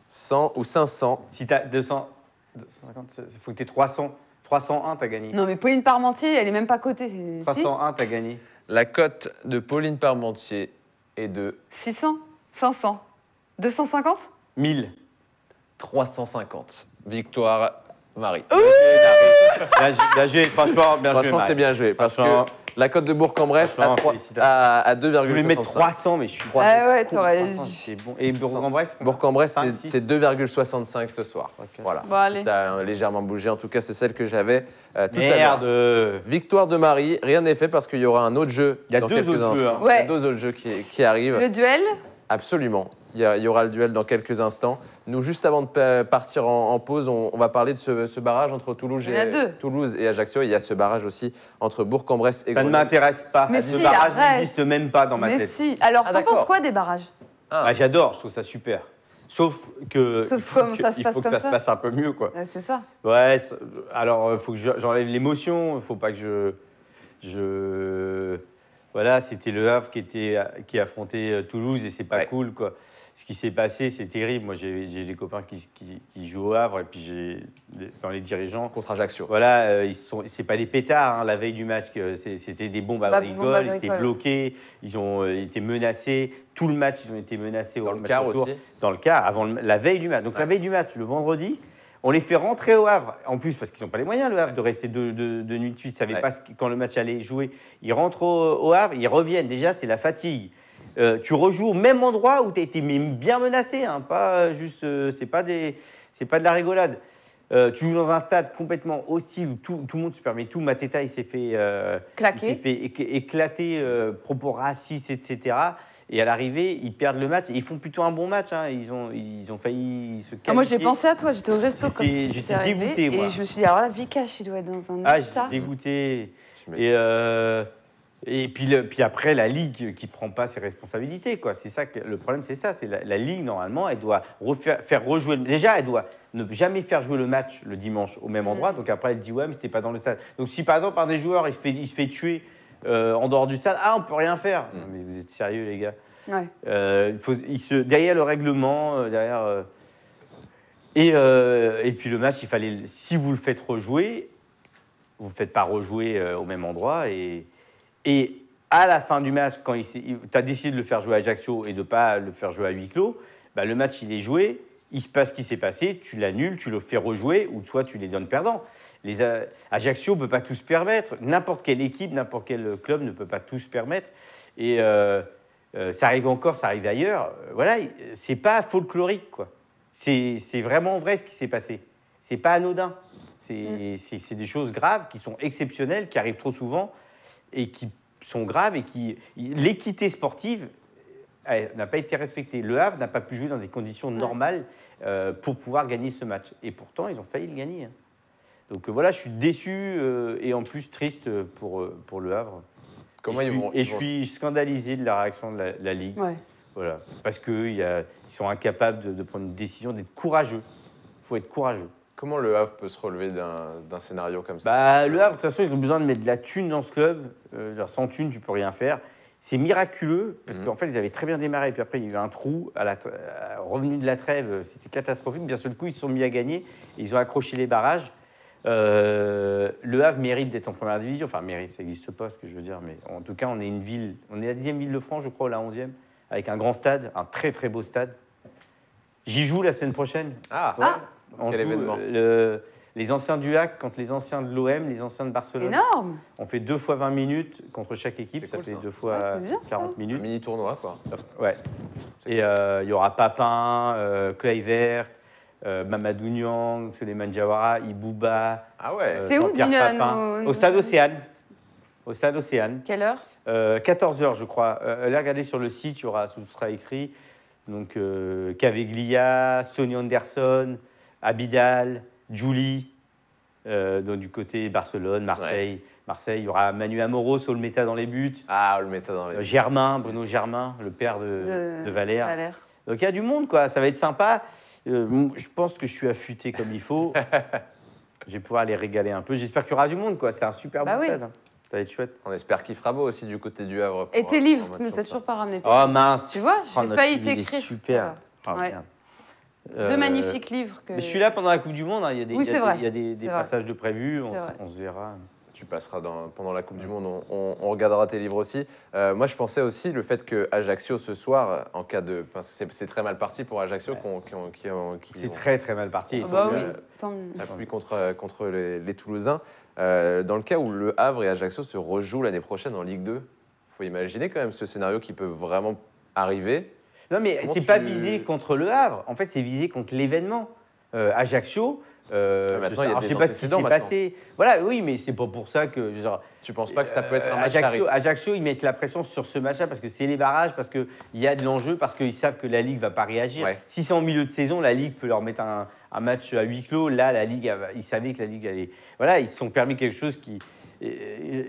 100 ou 500. Si t'as 200, 250, il faut que t'aies 300. 301, t'as gagné. Non, mais Pauline Parmentier, elle est même pas cotée. 301, t'as gagné. La cote de Pauline Parmentier est de 600, 500, 250, 1000. 350. Victoire, Marie. Bien joué, franchement, bien joué. Franchement, c'est bien joué. Parce que la cote de Bourg-en-Bresse à 2,65. Je voulais mettre 300, mais je suis 300. Ah ouais, t'aurais dû. C'est bon. Et Bourg-en-Bresse? Bourg-en-Bresse, c'est 2,65 ce soir. Okay. Voilà. Bon, allez. Ça a légèrement bougé. En tout cas, c'est celle que j'avais tout à Merde. l'heure. Victoire de Marie. Rien n'est fait parce qu'il y aura un autre jeu. Il y a deux autres jeux. Ouais. Il y a deux autres jeux qui arrivent. Le duel? Absolument. Il y aura le duel dans quelques instants. Nous, juste avant de partir en pause, on va parler de ce barrage entre Toulouse et Ajaccio. Il y a ce barrage aussi entre Bourg-en-Bresse et Grenoble. Ça ne m'intéresse pas. Mais ce barrage n'existe même pas dans ma tête. Mais si. Alors, t'en penses quoi des barrages? J'adore, je trouve ça super. Sauf que ça se passe il faut que ça se passe un peu mieux, quoi. C'est ça. Ouais, alors il faut que j'enlève l'émotion. Il faut pas que voilà, c'était Le Havre qui affrontait Toulouse et c'est pas cool, quoi. Ce qui s'est passé, c'est terrible. Moi, j'ai des copains qui jouent au Havre et puis dans les dirigeants. Contre Ajaccio. Voilà, c'est pas des pétards, hein, la veille du match. C'était des bombes à bricole, ils étaient bloqués, ils ont été menacés. Tout le match, ils ont été menacés. Dans le quart aussi. Dans le quart, la veille du match. Donc la veille du match, le vendredi, on les fait rentrer au Havre. En plus, parce qu'ils n'ont pas les moyens, le Havre, de rester de nuit de suite. Ils ne savaient pas quand le match allait jouer. Ils rentrent au Havre, ils reviennent. Déjà, c'est la fatigue. Tu rejoues au même endroit où tu as été bien menacé, hein, pas juste, c'est pas de la rigolade. Tu joues dans un stade complètement hostile où tout le monde se permet tout. Mateta, il s'est fait éclater, propos racistes, etc. Et à l'arrivée, ils perdent le match. Et ils font plutôt un bon match. Hein. Ils ont failli se qualifier. Moi, j'ai pensé à toi. J'étais au resto quand j'étais dégoûté, moi. Et je me suis dit, alors là, Vikash, il doit être dans un état. J'étais dégoûté. Et Et puis après, la Ligue qui ne prend pas ses responsabilités, quoi. C'est ça le problème, c'est ça. C'est la Ligue, normalement, elle doit faire rejouer. Déjà, elle doit ne jamais faire jouer le match le dimanche au même endroit. Donc après, elle dit ouais, mais t'es pas dans le stade. Donc si par exemple, un des joueurs, il se fait tuer en dehors du stade, on peut rien faire. Non, mais vous êtes sérieux, les gars? Ouais. Derrière le règlement, et puis le match, si vous le faites rejouer, vous ne faites pas rejouer au même endroit. Et à la fin du match, quand tu as décidé de le faire jouer à Ajaccio et de ne pas le faire jouer à huis clos, bah, le match, il est joué, il se passe ce qui s'est passé, tu l'annules, tu le fais rejouer, ou soit tu les donnes perdants. Ajaccio ne peut pas tout se permettre. N'importe quelle équipe, n'importe quel club ne peut pas tout se permettre. Et ça arrive encore, ça arrive ailleurs. Voilà, c'est pas folklorique, quoi. C'est vraiment vrai ce qui s'est passé. C'est pas anodin. C'est des choses graves qui sont exceptionnelles, qui arrivent trop souvent et qui sont graves et l'équité sportive n'a pas été respectée. Le Havre n'a pas pu jouer dans des conditions normales pour pouvoir gagner ce match. Et pourtant, ils ont failli le gagner. Donc voilà, je suis déçu et en plus triste pour le Havre. Je suis scandalisé de la réaction de la Ligue. Ouais. Voilà, parce qu'ils sont incapables de prendre une décision, d'être courageux. Il faut être courageux. Comment le Havre peut se relever d'un scénario comme ça? Le Havre, de toute façon, ils ont besoin de mettre de la thune dans ce club. Sans thune, tu peux rien faire. C'est miraculeux, parce qu'en fait, ils avaient très bien démarré. Puis après, il y a eu un trou. Revenu de la trêve, c'était catastrophique. Bien sûr, du coup, ils se sont mis à gagner. Et ils ont accroché les barrages. Le Havre mérite d'être en première division. Enfin, mérite, ça n'existe pas, ce que je veux dire. Mais en tout cas, on est une ville. On est la 10e ville de France, je crois, ou la 11e. Avec un grand stade, un très, très beau stade. J'y joue la semaine prochaine. Quel événement? Les anciens du HAC contre les anciens de l'OM, les anciens de Barcelone. Énorme. On fait 2 fois 20 minutes contre chaque équipe. Ça fait 2 fois 40 minutes. Un mini-tournoi, quoi. Ouais. Et il y aura Papin, Kluivert, Mamadou Niang, Souleymane Diawara, Ibouba. Ah ouais. C'est où, Papin. Au stade Océane. Au stade Océane. Quelle heure? 14h, je crois. Là, regardez sur le site, tout sera écrit. Donc, Caveglia, Sonny Anderson, Abidal, Julie, donc du côté Barcelone, Marseille. Ouais. Marseille, il y aura Manu Amoros, Olmeta dans les buts. Olmeta dans les buts. Bruno Germain, le père de Valère. Donc, il y a du monde, quoi. Ça va être sympa. Je pense que je suis affûté comme il faut. Je vais pouvoir les régaler un peu. J'espère qu'il y aura du monde, quoi. C'est un super beau stade. Hein. Ça va être chouette. On espère qu'il fera beau aussi du côté du Havre. Et tes livres, tu ne nous as toujours pas ramené. Oh mince. Tu vois, j'ai failli t'écrire. Super. Voilà. Deux magnifiques livres. Mais je suis là pendant la Coupe du Monde. Hein. Il y a des passages de prévus. On se verra. Tu passeras pendant la Coupe du Monde. On regardera tes livres aussi. Moi, je pensais aussi le fait que Ajaccio ce soir, en cas de, c'est très mal parti pour Ajaccio. C'est très très mal parti. La pluie contre les Toulousains. Dans le cas où le Havre et Ajaccio se rejouent l'année prochaine en Ligue 2, il faut imaginer quand même ce scénario qui peut vraiment arriver. Non, mais c'est pas visé contre le Havre. En fait, c'est visé contre l'événement. Ajaccio, je ne sais pas ce qui s'est passé. Voilà, oui, mais c'est pas pour ça que. Tu penses pas que ça peut être un match Ajaccio, ils mettent la pression sur ce match-là parce que c'est les barrages, parce qu'il y a de l'enjeu, parce qu'ils savent que la Ligue va pas réagir. Ouais. Si c'est en milieu de saison, la Ligue peut leur mettre un match à huis clos. Là, la Ligue, ils savaient que la Ligue allait. Voilà, ils se sont permis quelque chose qui.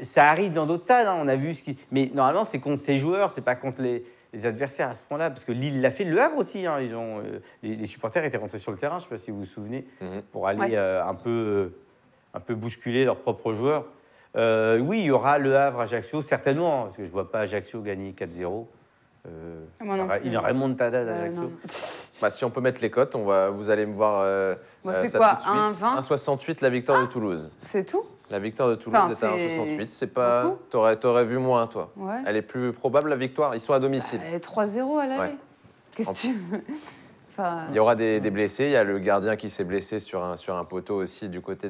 Ça arrive dans d'autres stades, hein, on a vu ce qui. Mais normalement, c'est contre ces joueurs, c'est pas contre les adversaires à ce point-là, parce que Lille l'a fait, Le Havre aussi. Hein, les supporters étaient rentrés sur le terrain, je ne sais pas si vous vous souvenez, pour aller un peu bousculer leurs propres joueurs. Oui, il y aura Le Havre, Ajaccio, certainement, parce que je ne vois pas Ajaccio gagner 4-0. Il y a Raymond Tada d'Ajaccio. Si on peut mettre les cotes, vous allez me voir c'est ça quoi, tout de suite. 1,68 la victoire de Toulouse. C'est tout? La victoire de Toulouse est à 1,68. C'est pas. T'aurais vu moins, toi. Ouais. Elle est plus probable, la victoire. Ils sont à domicile. 3-0 à l'aller. Ouais. Qu'est-ce que tu veux? Il y aura des blessés. Il y a le gardien qui s'est blessé sur un poteau aussi du côté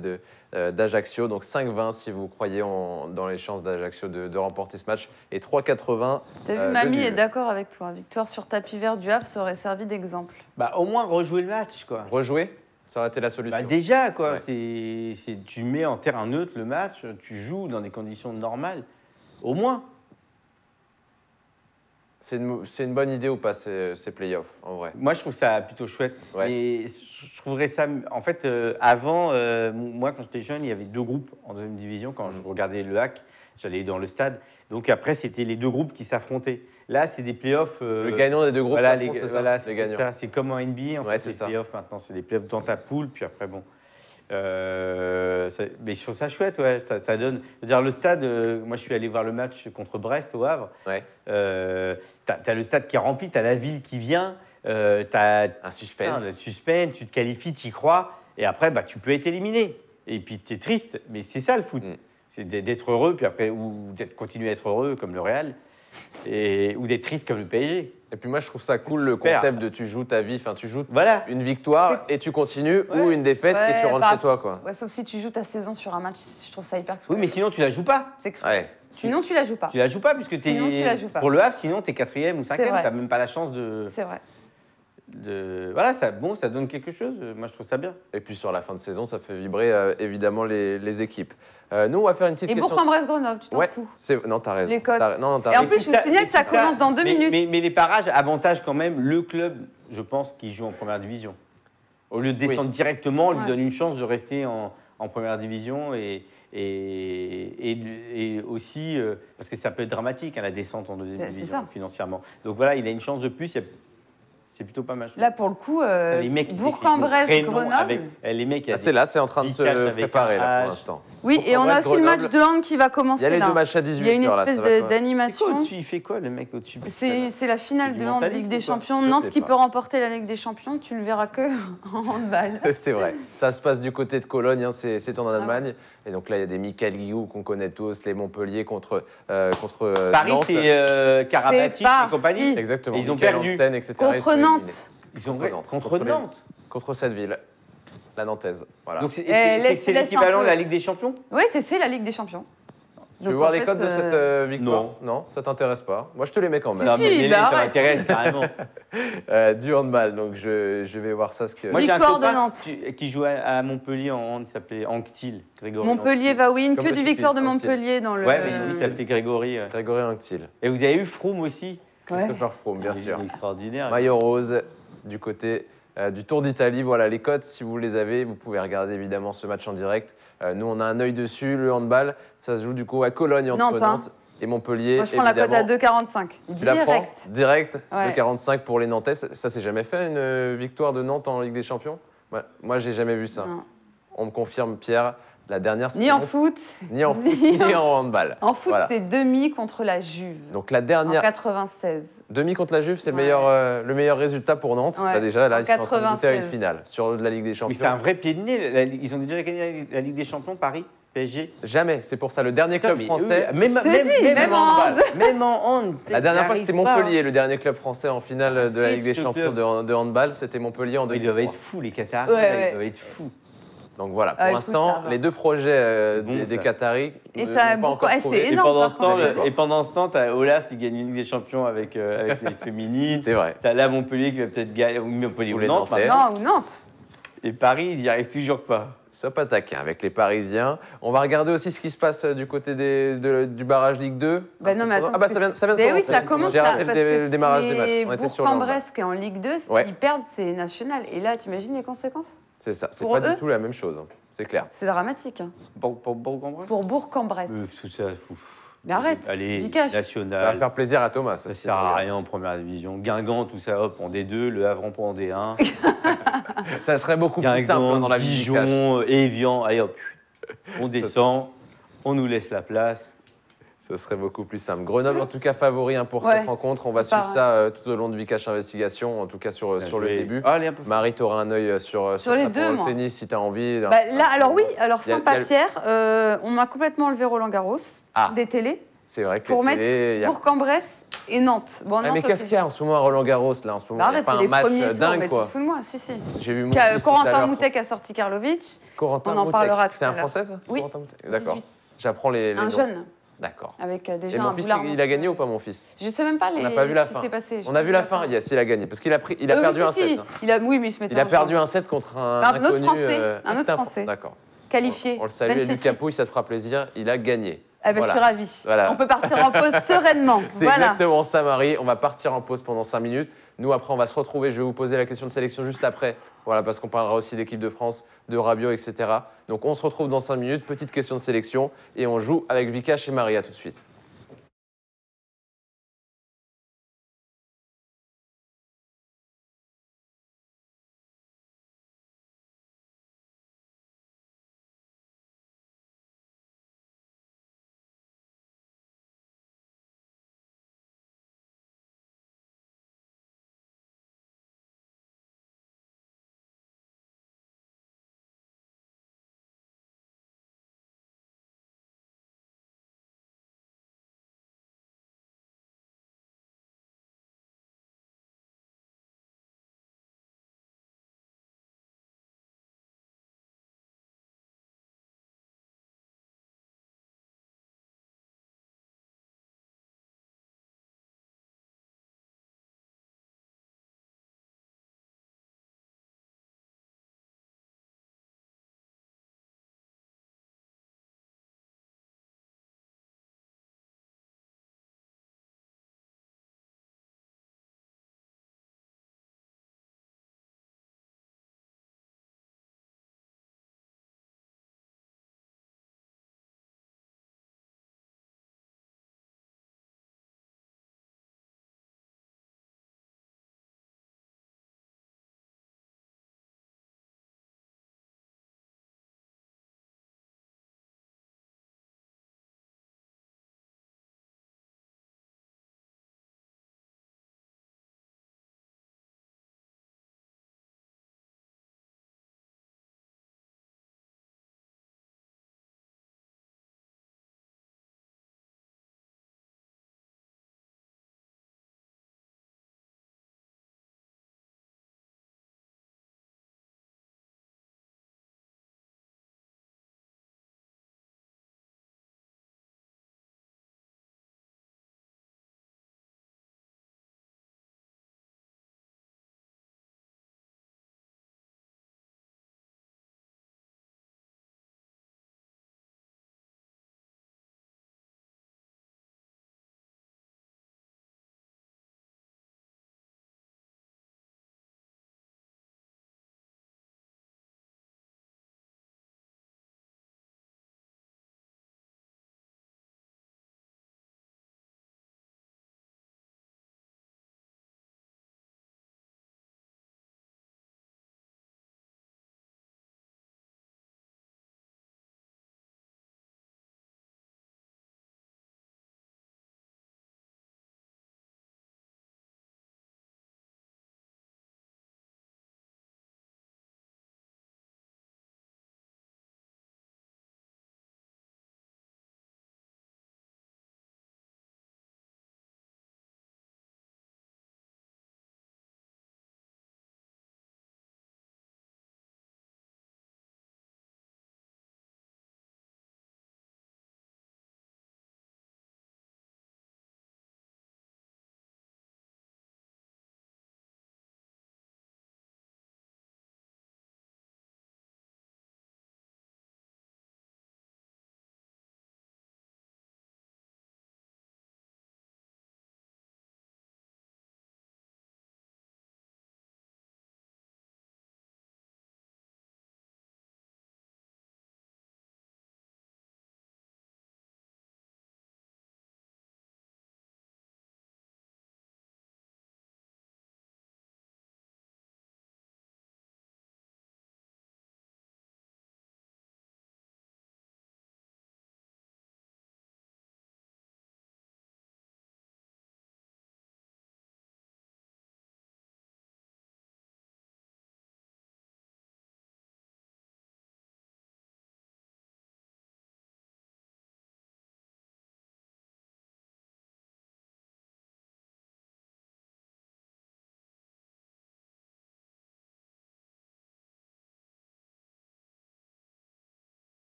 d'Ajaccio. Donc 5-20 si vous croyez dans les chances d'Ajaccio de remporter ce match. Et 3-80. T'as vu, Mamie est d'accord avec toi. Victoire sur tapis vert du Havre, ça aurait servi d'exemple. Au moins rejouer le match, quoi. Rejouer? Ça aurait été la solution. Déjà, quoi. Ouais. Tu mets en terrain neutre le match, tu joues dans des conditions normales. Au moins. C'est une bonne idée ou pas, ces playoffs, en vrai? Moi, je trouve ça plutôt chouette. Ouais. Et je trouverais ça... En fait, avant, moi, quand j'étais jeune, il y avait 2 groupes en deuxième division. Quand je regardais le HAC, j'allais dans le stade. Donc après, c'était les deux groupes qui s'affrontaient. Là, c'est des playoffs. Le gagnant des deux groupes, voilà, c'est ça, voilà, les gagnants. ça. C'est comme en NBA, en fait, les playoffs maintenant. C'est des playoffs dans ta poule, puis après, bon. Mais je trouve ça chouette, ouais. Ça donne. Je veux dire, le stade, moi, je suis allé voir le match contre Brest au Havre. Ouais. T'as le stade qui est rempli, t'as la ville qui vient. T'as un suspense. Le suspense, tu te qualifies, tu y crois, et après, tu peux être éliminé. Et puis, tu es triste, mais c'est ça le foot. C'est d'être heureux, puis après, ou d'être continuer à être heureux comme le Real, ou d'être triste comme le PSG. Et puis moi, je trouve ça cool le concept de tu joues ta vie, enfin tu joues une victoire et tu continues, ou une défaite et tu rentres chez toi, quoi. Ouais, sauf si tu joues ta saison sur un match, je trouve ça hyper cool. Oui, mais sinon, tu la joues pas. Sinon, tu la joues pas. Tu la joues pas, puisque tu la joues pas. Pour le Havre, sinon, tu es 4e ou 5e, tu n'as même pas la chance de... C'est vrai. Voilà, ça donne quelque chose. Moi, je trouve ça bien. Et puis sur la fin de saison, ça fait vibrer évidemment les équipes. Nous, on va faire une petite question. Et Bourg-en-Bresse-Grenoble, tu t'en fous. Non, t'as raison. Les cotes. T'as et en plus, je vous signale que ça commence dans 2 minutes. Mais les parages avantagent quand même le club, je pense, qui joue en première division. Au lieu de descendre directement, on lui donne une chance de rester en première division et aussi, parce que ça peut être dramatique, la descente en deuxième division financièrement. Donc voilà, il a une chance de plus. C'est plutôt pas mal. Là, pour le coup, Bourg-en-Bresse, Grenoble. Les mecs, c'est là, c'est en train de se préparer là, pour l'instant. Oui, et on a aussi le match de hand qui va commencer. Il y a les deux matchs à 18h. Il y a une espèce d'animation. Il fait quoi, le mec au-dessus? C'est la finale de hand Ligue des Champions. Nantes qui peut remporter la Ligue des Champions, tu le verras que en handball. C'est vrai. Ça se passe du côté de Cologne, c'est en Allemagne. Et donc là, il y a des Michael Guillou qu'on connaît tous, les Montpellier contre Paris, Nantes. C'est Karabatic et compagnie. Exactement. Ils ont perdu. Etc. Contre Nantes. Contre Nantes. Contre cette ville, la Nantaise. Voilà. Donc c'est l'équivalent de la Ligue des Champions? Oui, c'est la Ligue des Champions. Tu veux voir les codes de cette victoire? Non, ça t'intéresse pas. Moi, je te les mets quand même. Ça m'intéresse carrément. Du handball, donc je vais voir ça. Moi, victoire de Nantes. Qui jouait à Montpellier en hand, il s'appelait Anctil. Montpellier va win, que du victoire de Montpellier dans le... Ouais, mais il s'appelait Grégory. Grégory Anctil. Et vous avez eu Froome aussi? Christopher Froome, bien sûr. Extraordinaire. Maillot rose du côté du Tour d'Italie. Voilà les codes, si vous les avez, vous pouvez regarder évidemment ce match en direct. Nous, on a un œil dessus. Le handball, ça se joue du coup à Cologne entre Nantes et Montpellier. Moi, je prends la cote à 2,45. Tu la prends direct, 2,45 pour les Nantais. Ça s'est jamais fait, une victoire de Nantes en Ligue des Champions? Moi, j'ai jamais vu ça. Non. On me confirme, Pierre. La dernière, ni en foot, ni en handball. En foot, c'est demi contre la Juve. Donc la dernière. En 96. Demi contre la Juve, c'est le meilleur résultat pour Nantes. Ouais. Déjà, là, ils sont en train de goûter à une finale sur la Ligue des Champions. Mais c'est un vrai pied de nez. Ils ont déjà gagné la Ligue des Champions, Paris, PSG? Jamais. C'est pour ça. Le dernier club français. Même en hand. Même en hand. La dernière fois, c'était Montpellier, le dernier club français en finale de la Ligue des Champions de handball. C'était Montpellier en 2003. Ils doivent être fous, les Qataris. Ils doivent être fous. Donc voilà, pour l'instant, les deux projets des Qataris et ça n'ont pas encore trouvé. C'est énorme. Et pendant ce temps, t'as Olas qui gagne une Ligue des Champions avec les féminines. C'est vrai. T'as là Montpellier qui va peut-être gagner, ou Montpellier ou Nantes. Non, ou Nantes. Et Paris, ils n'y arrivent toujours pas. Sois pas taquin avec les Parisiens. On va regarder aussi ce qui se passe du côté du barrage Ligue 2. Non, mais attends, ça vient de commencer. Oui, ça commence là, parce que le démarrage des matchs. On était sur Bourg-en-Bresse qui est en Ligue 2, s'ils perdent, c'est national. Et là, t'imagines les conséquences? C'est ça, c'est pas du tout la même chose, c'est clair. C'est dramatique. Pour Bourg-en-Bresse? Pour Bourg-en-Bresse. Tout ça, fou. Mais arrête, allez, Ça national. va faire plaisir à Thomas. Ça sert à rien en première division. Guingamp, tout ça, hop, en D2, Le Havre en D1. Ça serait beaucoup plus simple dans la vie. Dijon, Évian, allez hop, on descend, on nous laisse la place. Ce serait beaucoup plus simple. Grenoble, en tout cas, favori pour cette rencontre. On va suivre ça tout au long de Vikash Investigation, en tout cas sur le début. Marie, tu auras un œil sur les deux, le tennis si tu as envie. Là, alors sans Pierre, on m'a complètement enlevé Roland-Garros des télés. C'est vrai que pour mettre Bourg-en-Bresse et Nantes. Bon, mais qu'est-ce qu'il y a en ce moment à Roland-Garros là en ce moment? Arrête, pas un match dingue quoi. Tu te fous de moi, si. J'ai vu Corentin Moutek a sorti Karlovic. On en parlera tout à l'heure. C'est un Français ça? Oui. D'accord. J'apprends les noms. Un jeune. D'accord. Avec déjà et mon fils, il a gagné ou pas, mon fils? Je sais même pas On n'a pas vu la fin. On a vu la fin, il a gagné. Parce qu'il a perdu un set. Oui, mais il se mettait Il a perdu un set contre un inconnu. Un autre Français. D'accord. Qualifié. On le salue, Lucas Pouille, ça te fera plaisir. Il a gagné. Je suis ravie. Voilà. On peut partir en pause sereinement. C'est exactement ça, Marie. On va partir en pause pendant 5 minutes. Nous, après, on va se retrouver. Je vais vous poser la question de sélection juste après. Voilà, parce qu'on parlera aussi d'équipe de France, de Rabiot, etc. Donc, on se retrouve dans 5 minutes. Petite question de sélection. Et on joue avec Vikash et Maria tout de suite.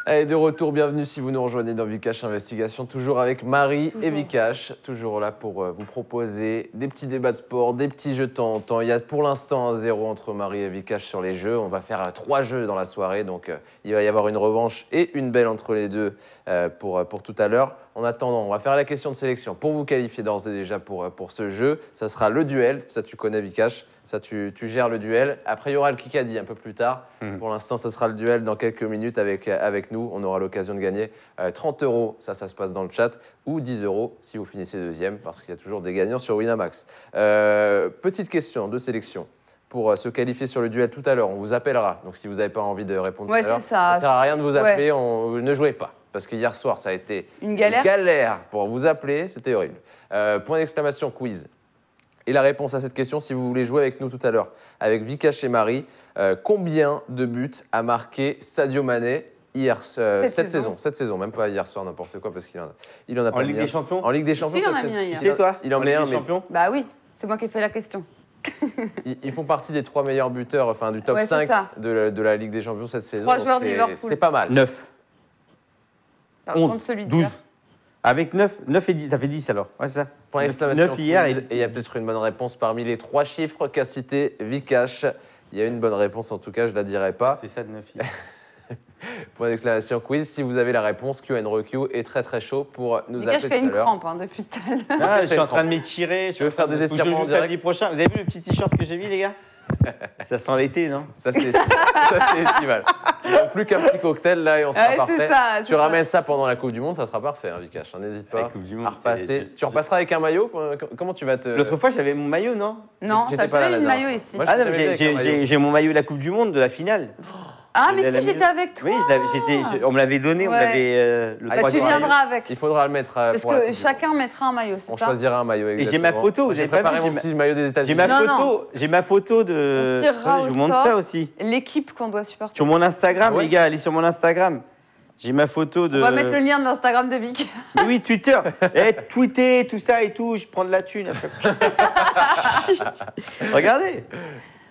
Allez, de retour, bienvenue si vous nous rejoignez dans Vikash Investigation, toujours avec Marie et Vikash, toujours là pour vous proposer des petits débats de sport, des petits jeux de temps en temps. Il y a pour l'instant 1-0 entre Marie et Vikash sur les jeux. On va faire 3 jeux dans la soirée, donc il va y avoir une revanche et une belle entre les deux pour tout à l'heure. En attendant, on va faire la question de sélection. Pour vous qualifier d'ores et déjà pour ce jeu, ça sera le duel. Ça, tu connais Vikash. Ça, tu gères le duel. Après, il y aura le Kikadi un peu plus tard. Pour l'instant, ça sera le duel dans quelques minutes avec nous. On aura l'occasion de gagner 30 €. Ça se passe dans le chat. Ou 10 € si vous finissez deuxième, parce qu'il y a toujours des gagnants sur Winamax. Petite question de sélection. Pour se qualifier sur le duel tout à l'heure, on vous appellera. Donc, si vous n'avez pas envie de répondre tout à l'heure, ça ne sert à rien de vous appeler. Ne jouez pas. Parce que hier soir, ça a été une galère pour vous appeler. C'était horrible. Point d'exclamation quiz. Et la réponse à cette question, si vous voulez jouer avec nous tout à l'heure, avec Vikash et Marie, combien de buts a marqué Sadio Mané cette saison, même pas hier soir, n'importe quoi, parce qu'il en a pas mis. En Ligue des Champions ? En Ligue des Champions, il en a mis un hier. C'est toi ? Il en met un, mais... Bah oui, c'est moi qui ai fait la question. Ils font partie des 3 meilleurs buteurs, enfin du top 5 de la Ligue des Champions cette saison. 3 joueurs de Liverpool. C'est pas mal. 9. 11, 12. Avec 9 et 10, ça fait 10 alors. Ouais, c'est ça. Point d'exclamation 9 hier et il y a peut-être une bonne réponse parmi les 3 chiffres qu'a cité Vikash. Il y a une bonne réponse en tout cas, je ne la dirai pas. C'est ça de 9 hier. Point d'exclamation quiz. Si vous avez la réponse, Q&Q est très très chaud pour nous appeler tout à l'heure. Je fais une crampe depuis tout à l'heure. Ah, je suis en train de m'étirer. Tu veux faire des étirements samedi prochain. Vous avez vu le petit t-shirt que j'ai mis, les gars? Ça sent l'été, non? Ça, c'est estival. Il n'y a plus qu'un petit cocktail là et on sera parfait. Tu ramènes ça pendant la Coupe du Monde, ça sera parfait, hein, Vikash. N'hésite pas à repasser. Tu repasseras avec un maillot? Comment tu vas te... L'autre fois, j'avais mon maillot, non? Non, t'as jamais eu de maillot ici. Ah non, j'ai mon maillot de la Coupe du Monde, de la finale. Ah, mais si, j'étais avec toi. Oui, on me l'avait donné, on l'avait le 3 tu viendras avec. Il faudra le mettre. Parce que chacun mettra un maillot, c'est ça? On choisira un maillot, exactement. Et j'ai ma photo, vous avez pas vu? J'ai mon petit maillot des États-Unis. J'ai ma photo de... Je vous montre ça aussi. L'équipe qu'on doit supporter. Sur mon Instagram, les gars, allez sur mon Instagram. J'ai ma photo de... On va mettre le lien de l'Instagram de Vic. Oui, Twitter. Tweeter, tout ça et tout, je prends de la thune. Regardez.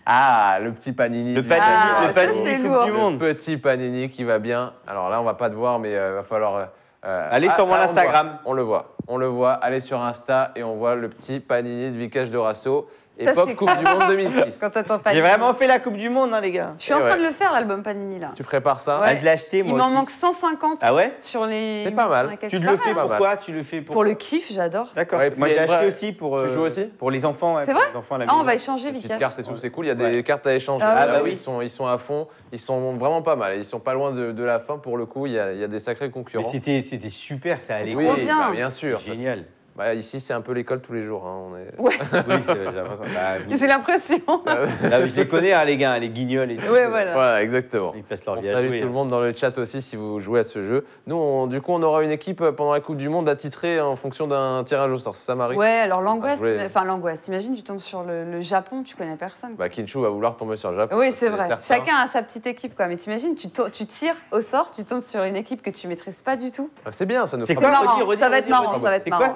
Ah, le petit panini. Le panini Coupe du Monde. Le petit panini qui va bien. Alors là, on va pas te voir, mais il va falloir... allez sur mon Instagram. On le voit. Allez sur Insta et on voit le petit panini de Vikash Dorasso. Époque Coupe du Monde 2006. J'ai vraiment fait la Coupe du Monde, hein, les gars. Je suis en train de le faire, l'album Panini, là. Tu prépares ça? Je l'ai acheté, moi. Il m'en manque 150 sur les... C'est pas mal. Tu le fais pourquoi? Tu le fais pour le kiff, j'adore. D'accord. Moi, je l'ai acheté aussi pour... Tu joues aussi? Pour les enfants. C'est vrai? Ah, on va échanger, Vikash. Petites cartes et tout, c'est cool. Il y a des cartes à échanger. Ah bah oui. Ils sont à fond. Ils sont vraiment pas mal. Ils sont pas loin de la fin, pour le coup. Il y a des sacrés concurrents. Mais c'était super, ça allait. Oui, bien sûr. Génial. Ici, c'est un peu l'école tous les jours. Hein. Ouais. Oui, j'ai l'impression. Je les connais, hein, les gars, les guignols et tout. Ouais, voilà. Exactement. Ils passent leur vie à jouer. Salut tout le monde dans le chat aussi si vous jouez à ce jeu. Nous, du coup, on aura une équipe pendant la Coupe du Monde attitrée en fonction d'un tirage au sort. C'est ça, Marie? Ouais, alors l'angoisse, t'imagines, tu tombes sur le Japon, tu connais personne. Kinshu va vouloir tomber sur le Japon. Oui, c'est vrai. Chacun a sa petite équipe, quoi. Mais t'imagines, tu tires au sort, tu tombes sur une équipe que tu maîtrises pas du tout. C'est bien, ça nous fera marrant. Ça va être marrant.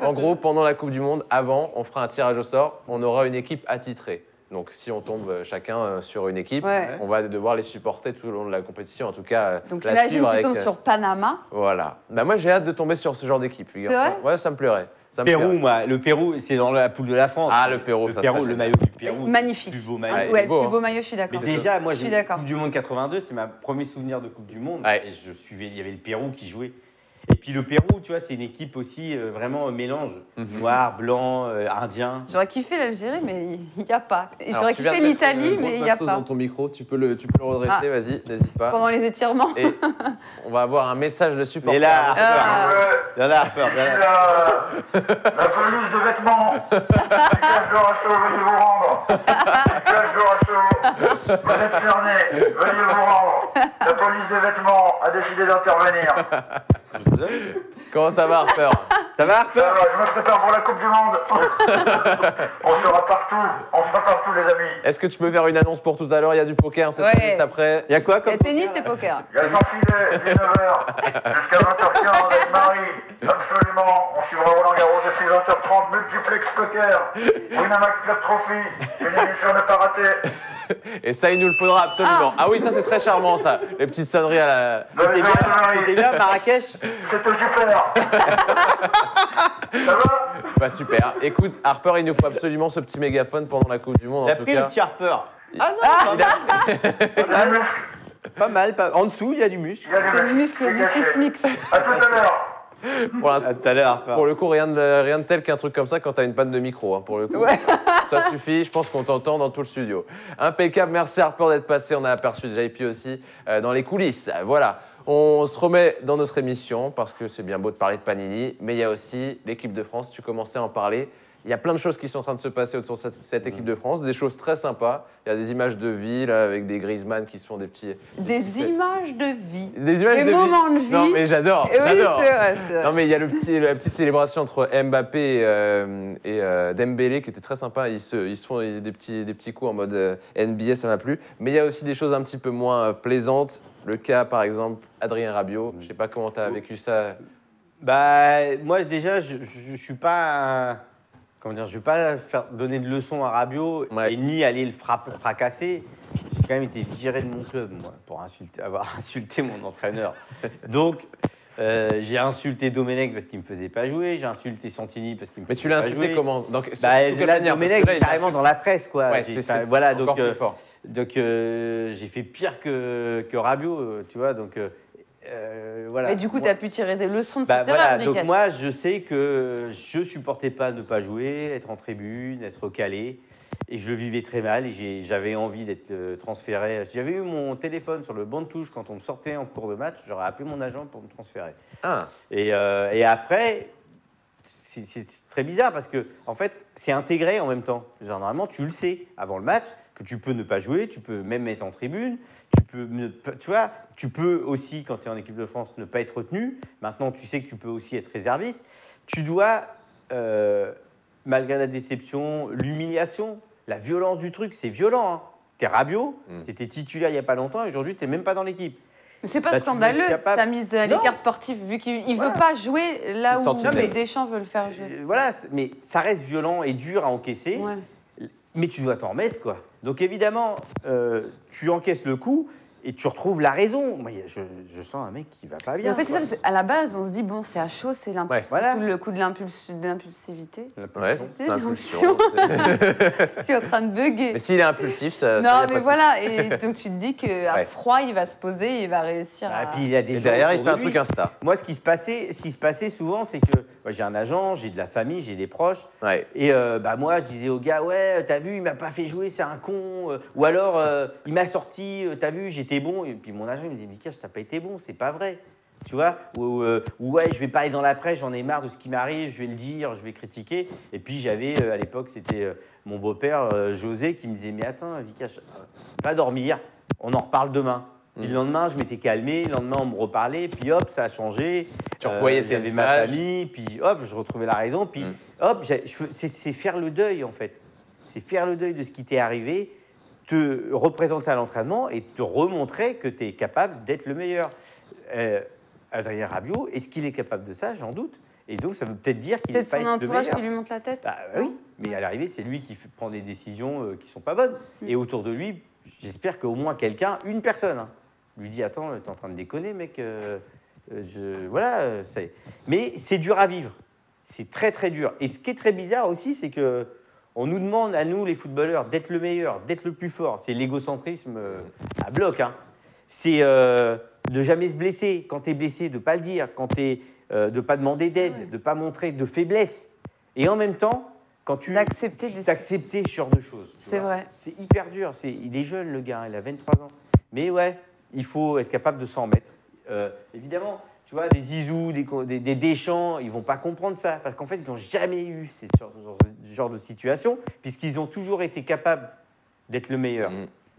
En gros, pendant la Coupe du Monde, avant, on fera un tirage au sort, on aura une équipe attitrée. Donc si on tombe chacun sur une équipe, on va devoir les supporter tout au long de la compétition, en tout cas. Donc imagine tu tombes sur Panama. Voilà. Moi j'ai hâte de tomber sur ce genre d'équipe. C'est vrai? Ouais, ça me plairait. Le Pérou, c'est dans la poule de la France. Ah, le Pérou, le maillot du Pérou. Magnifique. Le plus beau maillot. Le plus beau maillot, je suis d'accord. Mais déjà, moi, j'ai Coupe du Monde 82, c'est ma premier souvenir de Coupe du Monde. Et il y avait le Pérou qui jouait. Et puis le Pérou, tu vois, c'est une équipe aussi vraiment mélange. Noir, blanc, indien. J'aurais kiffé l'Algérie, mais il n'y a pas. J'aurais kiffé l'Italie, mais il n'y a pas. Dans ton micro, tu peux le redresser, vas-y, n'hésite pas. Pendant les étirements. Et on va avoir un message de supporter. Et là, Harper. La pelouse de vêtements. Vikash Dorasso, venez vous rendre. Vikash Dorasso, Manette Cernet, venez vous rendre. La police des vêtements a décidé d'intervenir. Comment ça va, Harper? Ça va, Harper? Ça va, je me prépare pour la Coupe du Monde. On sera partout, les amis. Est-ce que tu peux faire une annonce pour tout à l'heure? Il y a du poker, c'est ça, juste après. Il y a quoi comme Le tennis et poker. Il y a sans filet, 19h, jusqu'à 20h15 avec Marie. Absolument, on suivra Roland Garros depuis 20h30, multiplex poker. Winamax Club Trophy, une émission ne pas ratée. Et ça, il nous le faudra absolument. Ah oui, ça, c'est très charmant, ça. Les petites sonneries à la... C'était bien, Marrakech? C'était super. Ça va? Bah super. Écoute, Harper, il nous faut absolument ce petit mégaphone pendant la Coupe du Monde. Il a en tout pris cas. le petit Harper. Ah non, pas mal. En dessous, il y a du muscle. C'est le muscle du sismix. À tout à l'heure. Pour l'instant, À tout à l'heure, Harper. pour le coup, rien de tel qu'un truc comme ça quand t'as une panne de micro, hein, pour le coup. Ça suffit, je pense qu'on t'entend dans tout le studio. Impeccable, merci Harper d'être passé. On a aperçu JP aussi dans les coulisses. Voilà, on se remet dans notre émission parce que c'est bien beau de parler de Panini, mais il y a aussi l'équipe de France, tu commençais à en parler. Il y a plein de choses qui sont en train de se passer autour de cette équipe de France, des choses très sympas. Il y a des images de vie là, avec des Griezmann qui se font des petits... Des images de vie. Des images Des de moments de vie. Non mais j'adore, Oui, j'adore. c'est vrai, c'est vrai. Non mais il y a la petite célébration entre Mbappé et Dembélé qui était très sympa. Ils se font des petits coups en mode NBA, ça m'a plu. Mais il y a aussi des choses un petit peu moins plaisantes. Le cas par exemple Adrien Rabiot. Je sais pas comment tu as vécu ça. Bah, moi, déjà, je suis pas... Comment dire, je vais pas donner de leçons à Rabiot et ni aller le fracasser. J'ai quand même été viré de mon club, moi, pour avoir insulté mon entraîneur. Donc, j'ai insulté Domenech parce qu'il me faisait pas jouer. J'ai insulté Santini parce qu'il me faisait pas jouer. Mais tu l'as insulté comment? Donc, là, Domenech, carrément dans la presse, quoi. Ouais, voilà, encore plus fort. Donc, j'ai fait pire que Rabiot, tu vois. Donc, voilà. Et du coup, tu as pu tirer des leçons de bah, cette voilà, erreur, donc Briquet. moi, je sais que je supportais pas ne pas jouer, être en tribune, être calé. Et je vivais très mal et j'avais envie d'être transféré. J'avais eu mon téléphone sur le banc de touche quand on me sortait en cours de match. J'aurais appelé mon agent pour me transférer. Ah. Et après, c'est très bizarre parce que en fait, c'est intégré en même temps. Normalement, tu le sais avant le match que tu peux ne pas jouer, tu peux même être en tribune. Tu peux aussi, quand tu es en équipe de France, ne pas être retenu. Maintenant, tu sais que tu peux aussi être réserviste. Tu dois, malgré la déception, l'humiliation, la violence du truc, c'est violent. Hein. Tu es Rabiot, tu étais titulaire il n'y a pas longtemps et aujourd'hui, tu n'es même pas dans l'équipe. Mais c'est pas scandaleux, sa mise à l'écart sportif, vu qu'il ne veut pas jouer là où Deschamps veut le faire jouer. Voilà, mais ça reste violent et dur à encaisser. Ouais. Mais tu dois t'en remettre, quoi. Donc évidemment, tu encaisses le coup et tu retrouves la raison. Moi, je sens un mec qui va pas bien. En fait, c'est ça, à la base, on se dit, bon, c'est à chaud, c'est sous le coup de l'impulsivité. Ouais, c'est l'impulsion. Je suis en train de bugger. Mais s'il est impulsif, ça... Non, mais voilà, et donc tu te dis qu'à froid, il va se poser, il va réussir à... Et puis il a des et derrière, il fait un truc Insta. Moi, ce qui se passait souvent, c'est que j'ai un agent, j'ai de la famille, j'ai des proches. Ouais. Et moi, je disais au gars, ouais, t'as vu, il m'a pas fait jouer, c'est un con. Ou alors, il m'a sorti, t'as vu, j'étais bon. Et puis mon agent, il me dit, Vika, t'as pas été bon, c'est pas vrai. Tu vois, ou ouais, je vais pas aller dans la presse, j'en ai marre de ce qui m'arrive, je vais le dire, je vais critiquer. Et puis j'avais, à l'époque, c'était mon beau-père, José, qui me disait, mais attends, Vika, va dormir, on en reparle demain. Et le lendemain, je m'étais calmé, le lendemain, on me reparlait, puis hop, ça a changé. Tu revoyais tes j'avais ma famille, puis hop, je retrouvais la raison, puis hop, c'est faire le deuil, en fait. C'est faire le deuil de ce qui t'est arrivé, te représenter à l'entraînement et te remontrer que tu es capable d'être le meilleur. Adrien Rabiot, est-ce qu'il est capable de ça? J'en doute. Et donc, ça veut peut-être dire qu'il n'est pas le meilleur. Peut-être son entourage qui lui monte la tête. Bah, oui, mais à l'arrivée, c'est lui qui prend des décisions qui ne sont pas bonnes. Et autour de lui, j'espère qu'au moins quelqu'un, une personne, lui dit, attends, t'es en train de déconner, mec. Voilà. Mais c'est dur à vivre. C'est très, très dur. Et ce qui est très bizarre aussi, c'est que on nous demande, à nous, les footballeurs, d'être le meilleur, d'être le plus fort. C'est l'égocentrisme à bloc. Hein. C'est de jamais se blesser. Quand tu es blessé, de ne pas le dire. Quand de ne pas demander d'aide, de ne pas montrer de faiblesse. Et en même temps, quand tu d'accepter ce genre de choses. C'est vrai. C'est hyper dur. Il est jeune, le gars. Il a 23 ans. Mais ouais, il faut être capable de s'en remettre. Évidemment, tu vois, des Zizou, des Deschamps, ils ne vont pas comprendre ça. Parce qu'en fait, ils n'ont jamais eu ce genre de situation, puisqu'ils ont toujours été capables d'être le meilleur.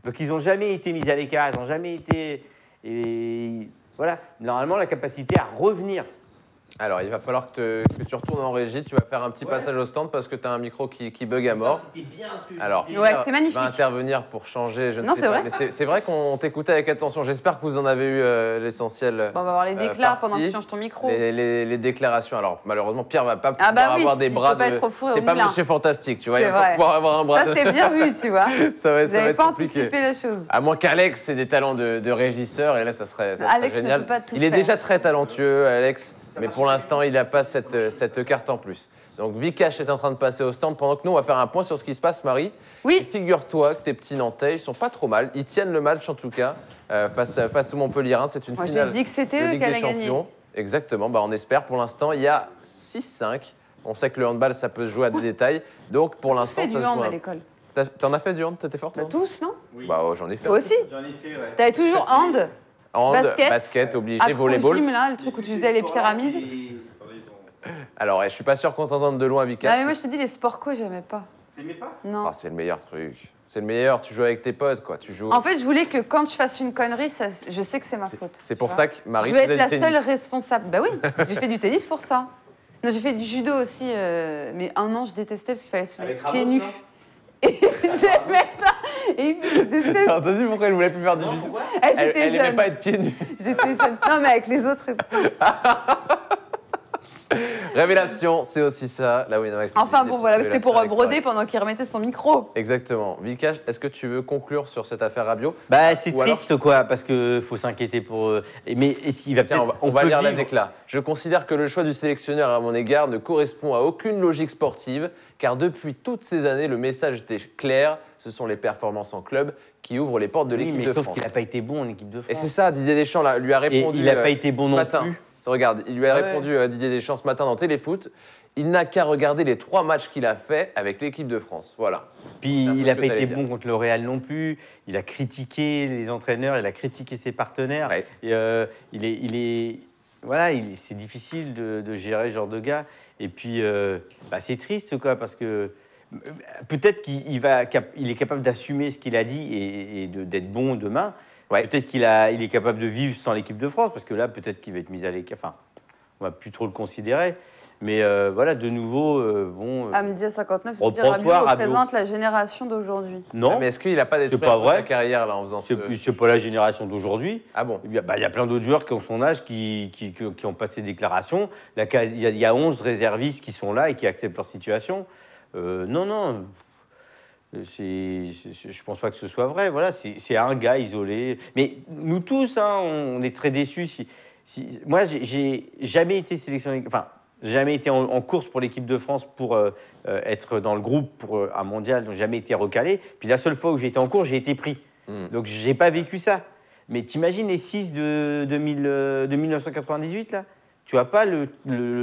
Donc, ils n'ont jamais été mis à l'écart, ils n'ont jamais été... Et voilà, normalement, la capacité à revenir Alors, il va falloir que tu retournes en régie. Tu vas faire un petit passage au stand parce que tu as un micro qui bug à mort. C'était bien ce que je Alors, disais. Ouais, c'était magnifique. va intervenir pour changer. Je ne Non, sais c'est pas. vrai. Mais c'est vrai qu'on t'écoutait avec attention. J'espère que vous en avez eu l'essentiel. Bon, on va voir les déclats pendant que tu partie. changes ton micro. Les déclarations. Alors, malheureusement, Pierre va pas Ah pouvoir bah oui, avoir des il bras peut pas de. être au four et au C'est pas moulin. Monsieur Fantastique, tu vois. Il C'est va pas vrai. pouvoir avoir un bras Ça, de. c'est bien vu, tu vois. ça va Vous n'avez être pas compliqué. anticipé la chose. À moins qu'Alex ait des talents de régisseur, et là, ça serait Alex ne génial. peut pas tout Il est faire. déjà très talentueux, Alex, mais pour l'instant, il n'a pas cette carte en plus. Donc, Vikash est en train de passer au stand pendant que nous, on va faire un point sur ce qui se passe, Marie. Oui. Et figure-toi que tes petits Nantais, ils sont pas trop mal. Ils tiennent le match, en tout cas, face au Montpellierin. C'est une Moi, j'ai finale dit que c'était de eux Ligue qui des allaient gagner. Champions. Exactement, bah, on espère. Pour l'instant, il y a 6-5. On sait que le handball, ça peut se jouer à des détails. Donc, pour l'instant, Tu ça fais se du joue hand à- à l'école. T'en as fait du hand? T'étais forte? Bah, toi tous, non? Oui. Bah, j'en ai fait. Toi aussi? J'en ai fait, ouais. T'avais toujours hand, Hand, basket, obligé, volleyball. acro-gym, là, le truc où tu faisais les pyramides. Alors, je suis pas sûr qu'on t'entende de loin, Vika. Ah, mais moi, je te dis, les sports co, j'aimais pas. T'aimais pas? Non. Ah, c'est le meilleur truc. C'est le meilleur. Tu joues avec tes potes, quoi. Tu joues. En fait, je voulais que quand je fasse une connerie, je sais que c'est ma faute. C'est pour tu ça vois. que Marie Je veux faisait être la du tennis. seule responsable. Bah oui, j'ai fait du tennis pour ça. Non, j'ai fait du judo aussi, mais un an, je détestais parce qu'il fallait se mettre pieds nus. Et j'aimais pas. Et je détestais. T'as entendu pourquoi elle voulait plus faire du judo? Ah, Elle j'étais aimait jeune. pas être pieds nus. J'étais jeune. Non, mais avec les autres. Révélation, c'est aussi ça. Là, oui, non, Enfin bon, voilà, c'était pour Révélation avec broder pendant qu'il remettait son micro. Exactement. Vikash, est-ce que tu veux conclure sur cette affaire Rabiot? Bah, c'est Ou alors- triste, quoi, parce qu'il faut s'inquiéter pour. Mais il va Tiens, peut-être. on va peut lire la vivre- déclat. Je considère que le choix du sélectionneur à mon égard ne correspond à aucune logique sportive, car depuis toutes ces années, le message était clair. Ce sont les performances en club qui ouvrent les portes de Oui, l'équipe mais de sauf France. qu'il n'a pas été bon en équipe de France. Et c'est ça, Didier Deschamps là, lui a répondu. il n'a pas été bon ce non matin. plus. Regarde, il lui a Ouais. répondu à Didier Deschamps ce matin dans Téléfoot. Il n'a qu'à regarder les 3 matchs qu'il a fait avec l'équipe de France. Voilà. Puis C'est un peu il ce n'a que pas t'allais été dire. bon contre le Real non plus. Il a critiqué les entraîneurs, il a critiqué ses partenaires. Ouais. Et, voilà, c'est difficile de gérer ce genre de gars. Et puis, c'est triste, quoi, parce que peut-être qu'il est capable d'assumer ce qu'il a dit et d'être bon demain. Ouais. Peut-être qu'il est capable de vivre sans l'équipe de France, parce que là, peut-être qu'il va être mis à l'écart. Enfin, on va plus trop le considérer. Mais voilà, de nouveau, Amdia 59, dire Reprends-toi, Rabiot Rabiot. représente la génération d'aujourd'hui. non, Mais est-ce qu'il n'a pas détruit C'est pas un peu vrai. sa carrière là en faisant ce... c'est pas la génération d'aujourd'hui. Ah bon? Il y a plein d'autres joueurs qui ont son âge qui ont passé des déclarations. Il y a 11 réservistes qui sont là et qui acceptent leur situation. Non. Je pense pas que ce soit vrai. Voilà, c'est un gars isolé. Mais nous tous, hein, on est très déçus. Moi, j'ai jamais été sélectionné. Enfin, jamais été en course pour l'équipe de France pour être dans le groupe pour un mondial. Donc, jamais été recalé. Puis la seule fois où j'ai été en course, j'ai été pris. Donc, j'ai pas vécu ça. Mais t'imagines les 6 de 1998 là? Tu vois pas le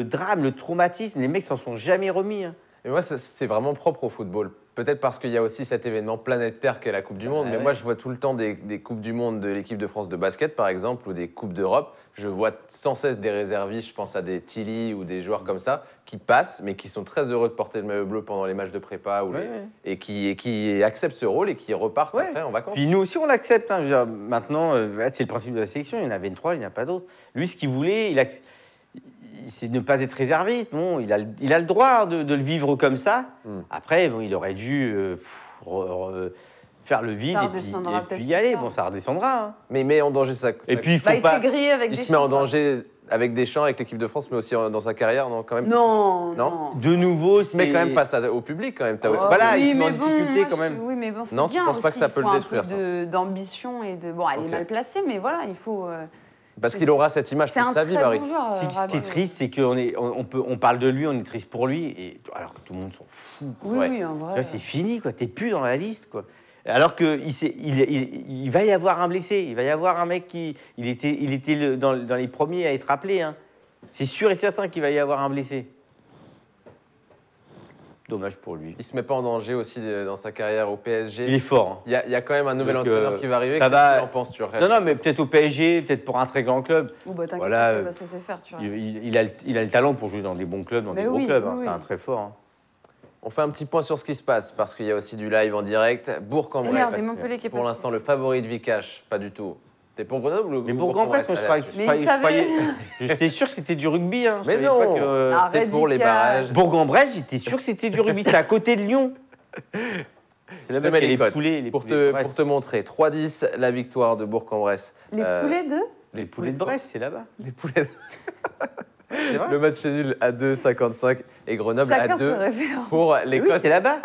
drame, le traumatisme. Les mecs s'en sont jamais remis. Hein. Et moi, c'est vraiment propre au football. Peut-être parce qu'il y a aussi cet événement planétaire qu'est la Coupe du Monde. Ah mais ouais. moi, je vois tout le temps des Coupes du Monde de l'équipe de France de basket, par exemple, ou des Coupes d'Europe. Je vois sans cesse des réservistes, je pense à des Tilly ou des joueurs comme ça, qui passent, mais qui sont très heureux de porter le maillot bleu pendant les matchs de prépa et qui acceptent ce rôle et qui repartent Ouais. après en vacances. Puis nous aussi, on l'accepte. Hein. Je veux dire, maintenant, c'est le principe de la sélection. Il y en a 23, il n'y en a pas d'autres. Lui, ce qu'il voulait, c'est de ne pas être réserviste. Bon, il a le droit de le vivre comme ça. Après, bon, il aurait dû faire le vide Ça et redescendra puis y peut-être aller. plus Bon, tard. ça redescendra. Hein. Mais il met en danger sa Et puis, il faut Il pas. s'est grillé avec il des se met en filles, quoi. danger avec Deschamps, avec l'équipe de France, mais aussi dans sa carrière, non, quand même. Non, Non. non. De nouveau, Il se met quand même face au public, quand même. T'as aussi... Oh, voilà, oui, il se met en mais bon, difficulté moi, quand même. Oui, mais bon, c'est Non, tu bien penses pas aussi, que ça peut il le faut détruire, un peu d'ambition et de... Bon, elle Ok. est mal placée, mais voilà, il faut... Parce qu'il aura cette image C'est toute un sa très vie, Marie. bon joueur, Ce qui est Rabiot. triste, c'est qu'on parle de lui, on est triste pour lui, et alors que tout le monde s'en fout. Oui, Ouais. oui, en Tu vrai. vois, c'est fini, quoi. T'es plus dans la liste, quoi. Alors qu'il va y avoir un blessé, il va y avoir un mec il était dans les premiers à être appelé. Hein. C'est sûr et certain qu'il va y avoir un blessé. Dommage pour lui. Il se met pas en danger aussi dans sa carrière au PSG. Il est fort. Hein. Il y a quand même un nouvel Donc, entraîneur qui va arriver. ça Qu'est-ce que va. tu en penses, tu aurais... Non, mais peut-être au PSG, peut-être pour un très grand club. Ou bah t'inquiète, Voilà, il va se laisser faire, tu vois. Il a le talent pour jouer dans des bons clubs, dans Mais des gros oui, clubs. oui, Hein. oui. C'est un très fort. Hein. On fait un petit point sur ce qui se passe, parce qu'il y a aussi du live en direct. Et Bourg-en-Bresse, merde, et Montpellier qui est pour passé. l'instant, le favori de Vikash, pas du tout. T'es pour Grenoble ou Mais Bourg-en-Bresse, moi, j'étais sûr que c'était du rugby. Hein. Mais non, c'est pour les barrages. Bourg-en-Bresse, j'étais sûr que c'était du rugby. C'est à côté de Lyon. C'est là-bas qu'il y a les poulets. Pour te montrer, 3-10, la victoire de Bourg-en-Bresse. Les poulets de Les poulets de Brest, c'est là-bas. Les poulets de... Le match est nul à 2,55 et Grenoble à 2 pour les cotes. C'est là-bas.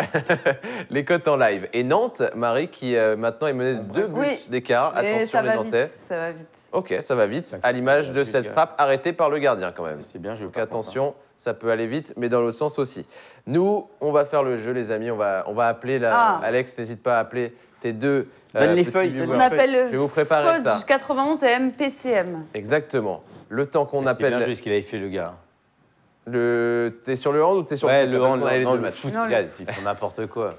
Les cotes en live. Et Nantes, Marie, qui maintenant est menée de 2 buts d'écart. Attention les Nantais. Ça va vite. Ok, ça va vite. À l'image de cette frappe arrêtée par le gardien quand même. C'est bien, donc attention, ça peut aller vite, mais dans l'autre sens aussi. Nous, on va faire le jeu, les amis. On va appeler Alex, n'hésite pas à appeler tes deux. Donne les feuilles. On appelle je vais vous préparer ça. 91 et MPCM. Exactement. Le temps qu'on appelle. C'est bien joué ce qu'il avait fait, le gars. T'es sur le hand ou t'es sur le hand? Les deux le matchs. Foot, il fait n'importe quoi.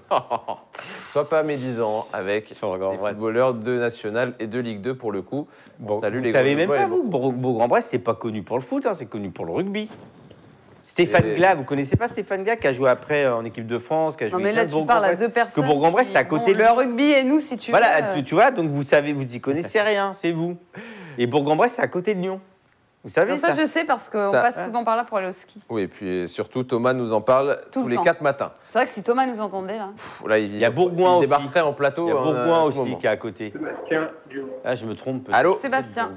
Sois pas médisant avec les footballeurs de National et de Ligue 2 pour le coup. Bon, salut les gars. Vous savez même pas, vous, Bourg-en-Bresse, c'est pas connu pour le foot, c'est connu pour le rugby. Stéphane Glas, vous connaissez pas Stéphane Glas qui a joué après en équipe de France, qui a joué. Non mais là tu parles à deux personnes. Que Bourg-en-Bresse, c'est à côté de le rugby et nous si tu veux. Voilà, tu vois, donc vous savez, vous y connaissez rien, c'est vous. Et Bourg-en-Bresse, c'est à côté de Lyon. Vous savez ça je sais parce qu'on passe souvent par là pour aller au ski. Oui, et puis surtout Thomas nous en parle tous les 4 matins. C'est vrai que si Thomas nous entendait là. Là il y a Bourgoin aussi. Il débarquerait en plateau. Il y a Bourgoin aussi qui est à côté. Sébastien. Ah, je me trompe. Allô Sébastien.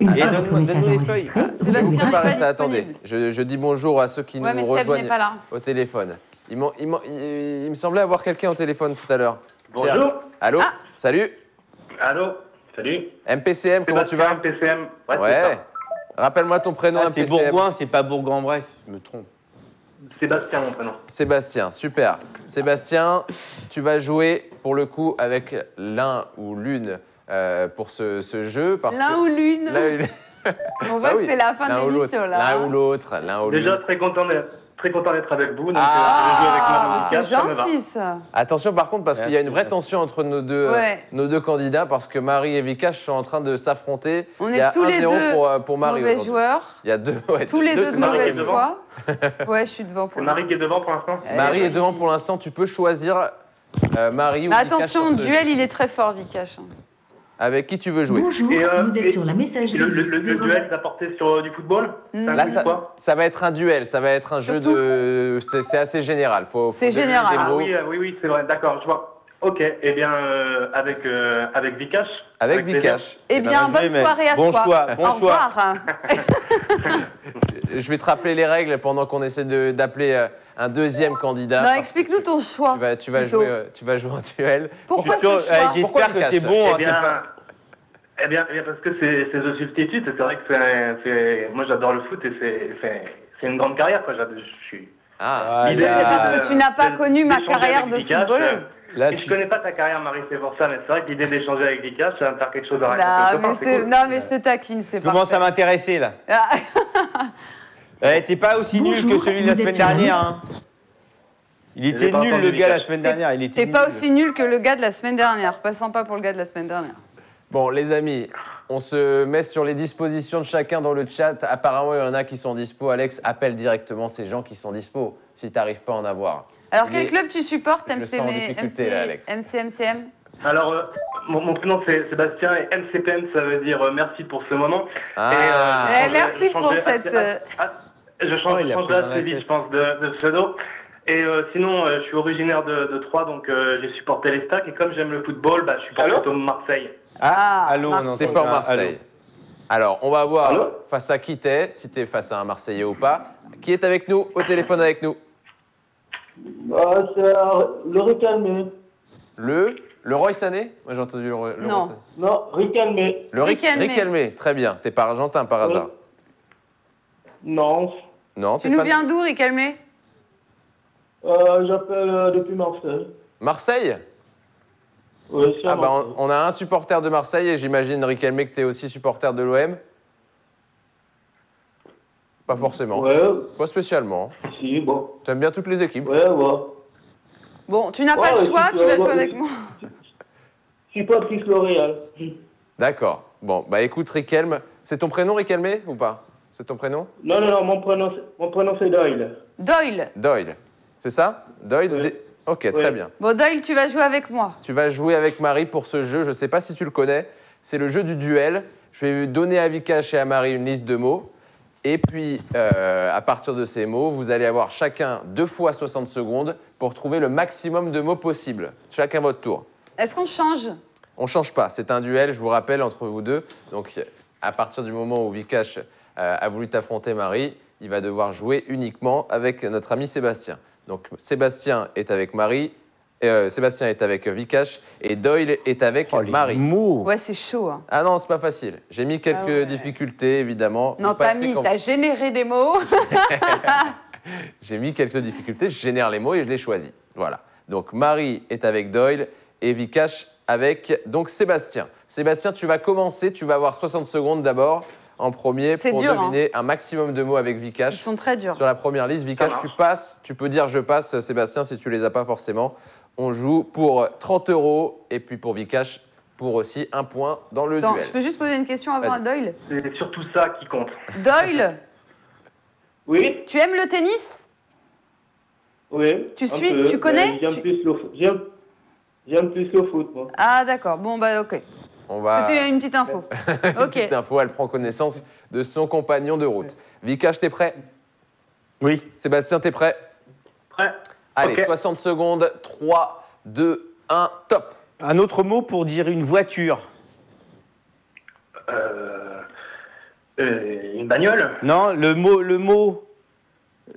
Et donne-nous les feuilles. Sébastien n'est pas disponible. Attendez, je dis bonjour à ceux qui nous rejoignent pas là. au téléphone. Il me semblait avoir quelqu'un au téléphone tout à l'heure. Bonjour. Allô. Salut. Allô. Salut. MPCM, comment tu vas? MPCM. Ouais. Rappelle-moi ton prénom. C'est Bourgoin, c'est pas Bourg-en-Bresse. Je me trompe. Sébastien, mon prénom. Sébastien, super. Sébastien, tu vas jouer pour le coup avec l'un ou l'une pour ce jeu. L'un ou l'une. On voit que c'est la fin de l'émission là. L'un ou l'autre. Déjà très content d'être avec vous. Donc, je joue avec Marie. C'est gentil ça. Attention par contre parce qu'il y a une vraie tension entre nos deux candidats parce que Marie et Vikash sont en train de s'affronter. On est tous les deux pour Marie mauvais joueurs. Il y a deux. Tous les deux de mauvaise foi. Ouais, je suis devant pour l'instant. Marie qui est devant pour l'instant. Marie est devant pour l'instant. Tu peux choisir Marie ou Vikash. Attention, duel, il est très fort Vikash. Avec qui tu veux jouer? Bonjour, vous êtes sur la messagerie. Le duel va porter sur du football? Là, ça va être un duel, ça va être un jeu de... C'est assez général. C'est général. Oui, c'est vrai, d'accord, je vois. Ok, eh bien, avec Vikash. Avec Vikash. Eh bien, bonne soirée à toi. Bon choix. Au revoir. Je vais te rappeler les règles pendant qu'on essaie d'appeler un deuxième candidat. Non, explique-nous ton choix. Tu vas jouer un duel. Pourquoi ce choix? J'espère que t'es bon. Eh bien, parce que c'est The Substitute, c'est vrai que moi j'adore le foot et c'est une grande carrière, quoi. Je suis... c'est parce que tu n'as pas connu ma carrière de footballeuse. Je connais pas ta carrière, Marie, c'est pour ça, mais c'est vrai que l'idée d'échanger avec Vikash, ça va me faire quelque chose à raconter. Non, mais je te taquine, c'est pas. Commence à m'intéresser là. T'es pas aussi nul que celui de la semaine dernière. Hein. Il était nul le gars la semaine dernière. T'es pas aussi nul que le gars de la semaine dernière. Pas sympa pour le gars de la semaine dernière. Bon, les amis, on se met sur les dispositions de chacun dans le chat. Apparemment, il y en a qui sont dispo. Alex, appelle directement ces gens qui sont dispo si tu n'arrives pas à en avoir. Alors, quel club tu supportes? MCM. Alors, mon prénom c'est Sébastien et MCPM, ça veut dire merci pour ce moment. Merci pour cette... Je change assez vite, je pense, de pseudo. Et sinon, je suis originaire de Troyes, donc j'ai supporté les Stacks. Et comme j'aime le football, je supporte plutôt Marseille. Allô, c'est pas Marseille. Alors, on va voir face à qui t'es, si t'es face à un Marseillais ou pas. Qui est avec nous, au téléphone avec nous? C'est le Ricalmé. Le Roy Sané? Moi j'ai entendu le Roy Non. Sané. Non, Ricalmé. Le Ricalmé, très bien. T'es pas argentin par hasard? Non. Non, tu nous viens d'où, Ricalmé? J'appelle depuis Marseille. Marseille? Oui, c'est Marseille. On a un supporter de Marseille et j'imagine, Ricalmé, que t'es aussi supporter de l'OM? Pas forcément. Ouais. Pas spécialement. Si, bon. Tu aimes bien toutes les équipes? Ouais. Bon, tu n'as pas le choix, tu vas jouer avec moi. Je suis Patrice L'Oréal. D'accord. Bon, écoute, Riquelme, c'est ton prénom, Riquelme, ou pas? C'est ton prénom? Non, mon prénom c'est Doyle. Doyle. C'est ça? Doyle? Oui. Ok, très bien. Bon, Doyle, tu vas jouer avec moi. Tu vas jouer avec Marie pour ce jeu. Je ne sais pas si tu le connais. C'est le jeu du duel. Je vais donner à Vikash et à Marie une liste de mots. Et puis, à partir de ces mots, vous allez avoir chacun 2 fois 60 secondes pour trouver le maximum de mots possible. Chacun votre tour. Est-ce qu'on change? On ne change pas. C'est un duel, je vous rappelle, entre vous deux. Donc, à partir du moment où Vikash a voulu t'affronter, Marie, il va devoir jouer uniquement avec notre ami Sébastien. Donc, Sébastien est avec Marie. Sébastien est avec Vikash et Doyle est avec Marie. Ouais, c'est chaud. Hein. Ah non, c'est pas facile. J'ai mis quelques difficultés, évidemment. Non, t'as mis, t'as généré des mots. J'ai mis quelques difficultés, je génère les mots et je les choisis. Voilà. Donc Marie est avec Doyle et Vikash avec donc Sébastien. Sébastien, tu vas commencer, tu vas avoir 60 secondes d'abord en premier pour deviner un maximum de mots avec Vikash. Ils sont très durs. Sur la première liste, Vikash, tu passes, tu peux dire je passe, Sébastien, si tu les as pas forcément. On joue pour 30 € et puis pour Vikash, pour aussi 1 point dans le duel. Je peux juste poser une question avant à Doyle? C'est surtout ça qui compte. Doyle? Oui. Tu aimes le tennis? Oui. Tu suis, tu connais? J'aime plus le foot, moi. Ah d'accord, bon bah ok. C'était une petite info. Une petite info, elle prend connaissance de son compagnon de route. Vikash, t'es prêt? Oui. Sébastien, t'es prêt? Prêt. Allez, 60 secondes, 3, 2, 1, top. Un autre mot pour dire une voiture. Une bagnole? Non, le mot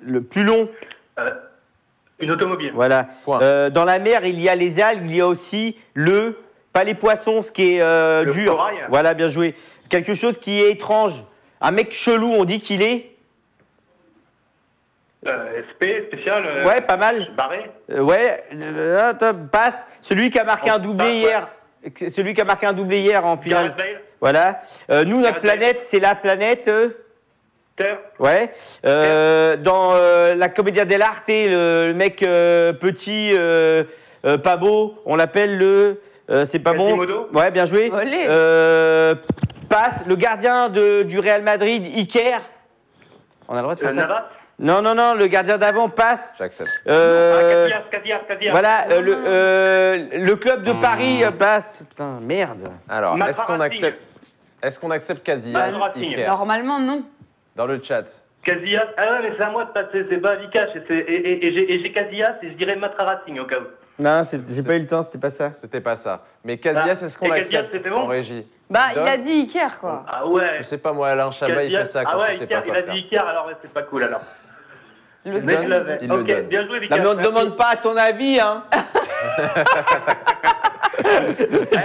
le plus long. Une automobile. Voilà. Dans la mer, il y a les algues, il y a aussi pas les poissons, ce qui est dur. Corail. Voilà, bien joué. Quelque chose qui est étrange. Un mec chelou, on dit qu'il est spécial. Ouais, pas mal. Barré. Passe. Celui qui a marqué un doublé hier. Celui qui a marqué un doublé hier en finale. Gareth Bale. Voilà. Nous, notre planète, c'est la planète. Terre. Ouais. Dans la Commedia dell'arte, le mec petit, pas beau, on l'appelle le. C'est pas Quasimodo. bon. Ouais, bien joué. Passe. Le gardien du Real Madrid, Iker. On a le droit de faire ça. Navas. Non, le gardien d'avant passe. J'accepte. Casillas. Voilà, le club de Paris passe. Putain, merde. Alors, est-ce qu'on accepte Casillas, Iker? Normalement, non. Dans le chat. Casillas. Ah ouais, mais c'est à moi de passer, c'est pas Vikash. Et j'ai Casillas et je dirais Matra Racing au cas où. Non, j'ai pas eu le temps, c'était pas ça. C'était pas ça. Mais Casillas, est-ce qu'on l'accepte en régie? Bah, il a dit Iker, quoi. Ah ouais. Je sais pas, moi, Alain Chabat, il fait ça quand il sait pas quoi faire. Il a dit Iker, alors c'est pas cool, alors. Il le donne. Bien joué, Vikash. Mais on te demande pas ton avis, hein.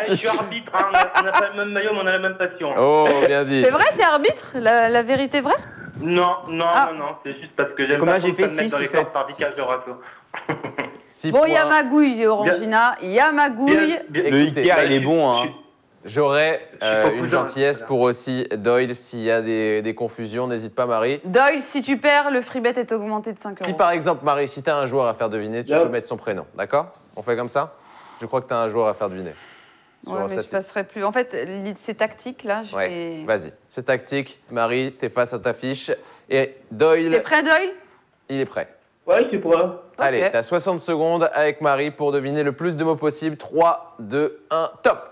Je suis arbitre, hein. On n'a pas le même maillot, mais on a la même passion. Oh, bien dit. C'est vrai, t'es arbitre? La vérité est vraie? Non, c'est juste parce que j'aime Combien pas j'ai fait me mettre 6 dans les ou cordes 7? par Vikash de râteau. Bon, il y a magouille, Orangina. Il y a magouille. Le Iker, il est bon, hein. J'aurais une gentillesse pour aussi Doyle. S'il y a des confusions, n'hésite pas, Marie. Doyle, si tu perds, le free bet est augmenté de 5 €. Si par exemple, Marie, si tu as un joueur à faire deviner, tu peux mettre son prénom. D'accord? On fait comme ça? Je crois que tu as un joueur à faire deviner. Ouais, mais je passerai plus. En fait, c'est tactique, là. Ouais, vas-y. C'est tactique. Marie, t'es face à ta fiche. Et Doyle... T'es prêt, Doyle? Il est prêt. Ouais, je suis prêt. Allez, t'as 60 secondes avec Marie pour deviner le plus de mots possible. 3, 2, 1, top!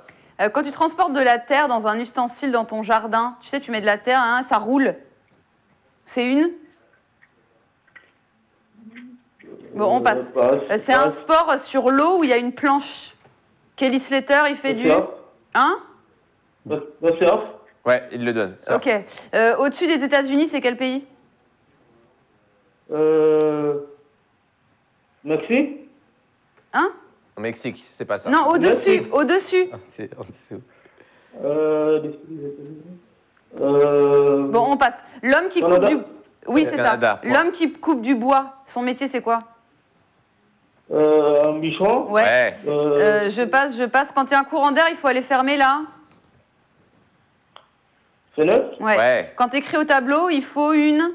Quand tu transportes de la terre dans un ustensile dans ton jardin, tu sais, tu mets de la terre, hein, ça roule. C'est une? Bon, on passe. C'est un sport sur l'eau où il y a une planche. Kelly Slater, il fait du... Hein? Le surf. Ouais, il le donne. Surf. Ok. Au-dessus des États-Unis, c'est quel pays? Mexique. Hein? Au Mexique, c'est pas ça. Non, au-dessus. Au-dessus. C'est en dessous. Bon, on passe. L'homme qui coupe du... Oui, c'est ça. Canada, L'homme qui coupe du bois, son métier, c'est quoi? Un bichon. Ouais. Je passe. Quand il y a un courant d'air, il faut aller fermer là. Fenêtre. Ouais. Quand tu écris au tableau, il faut une...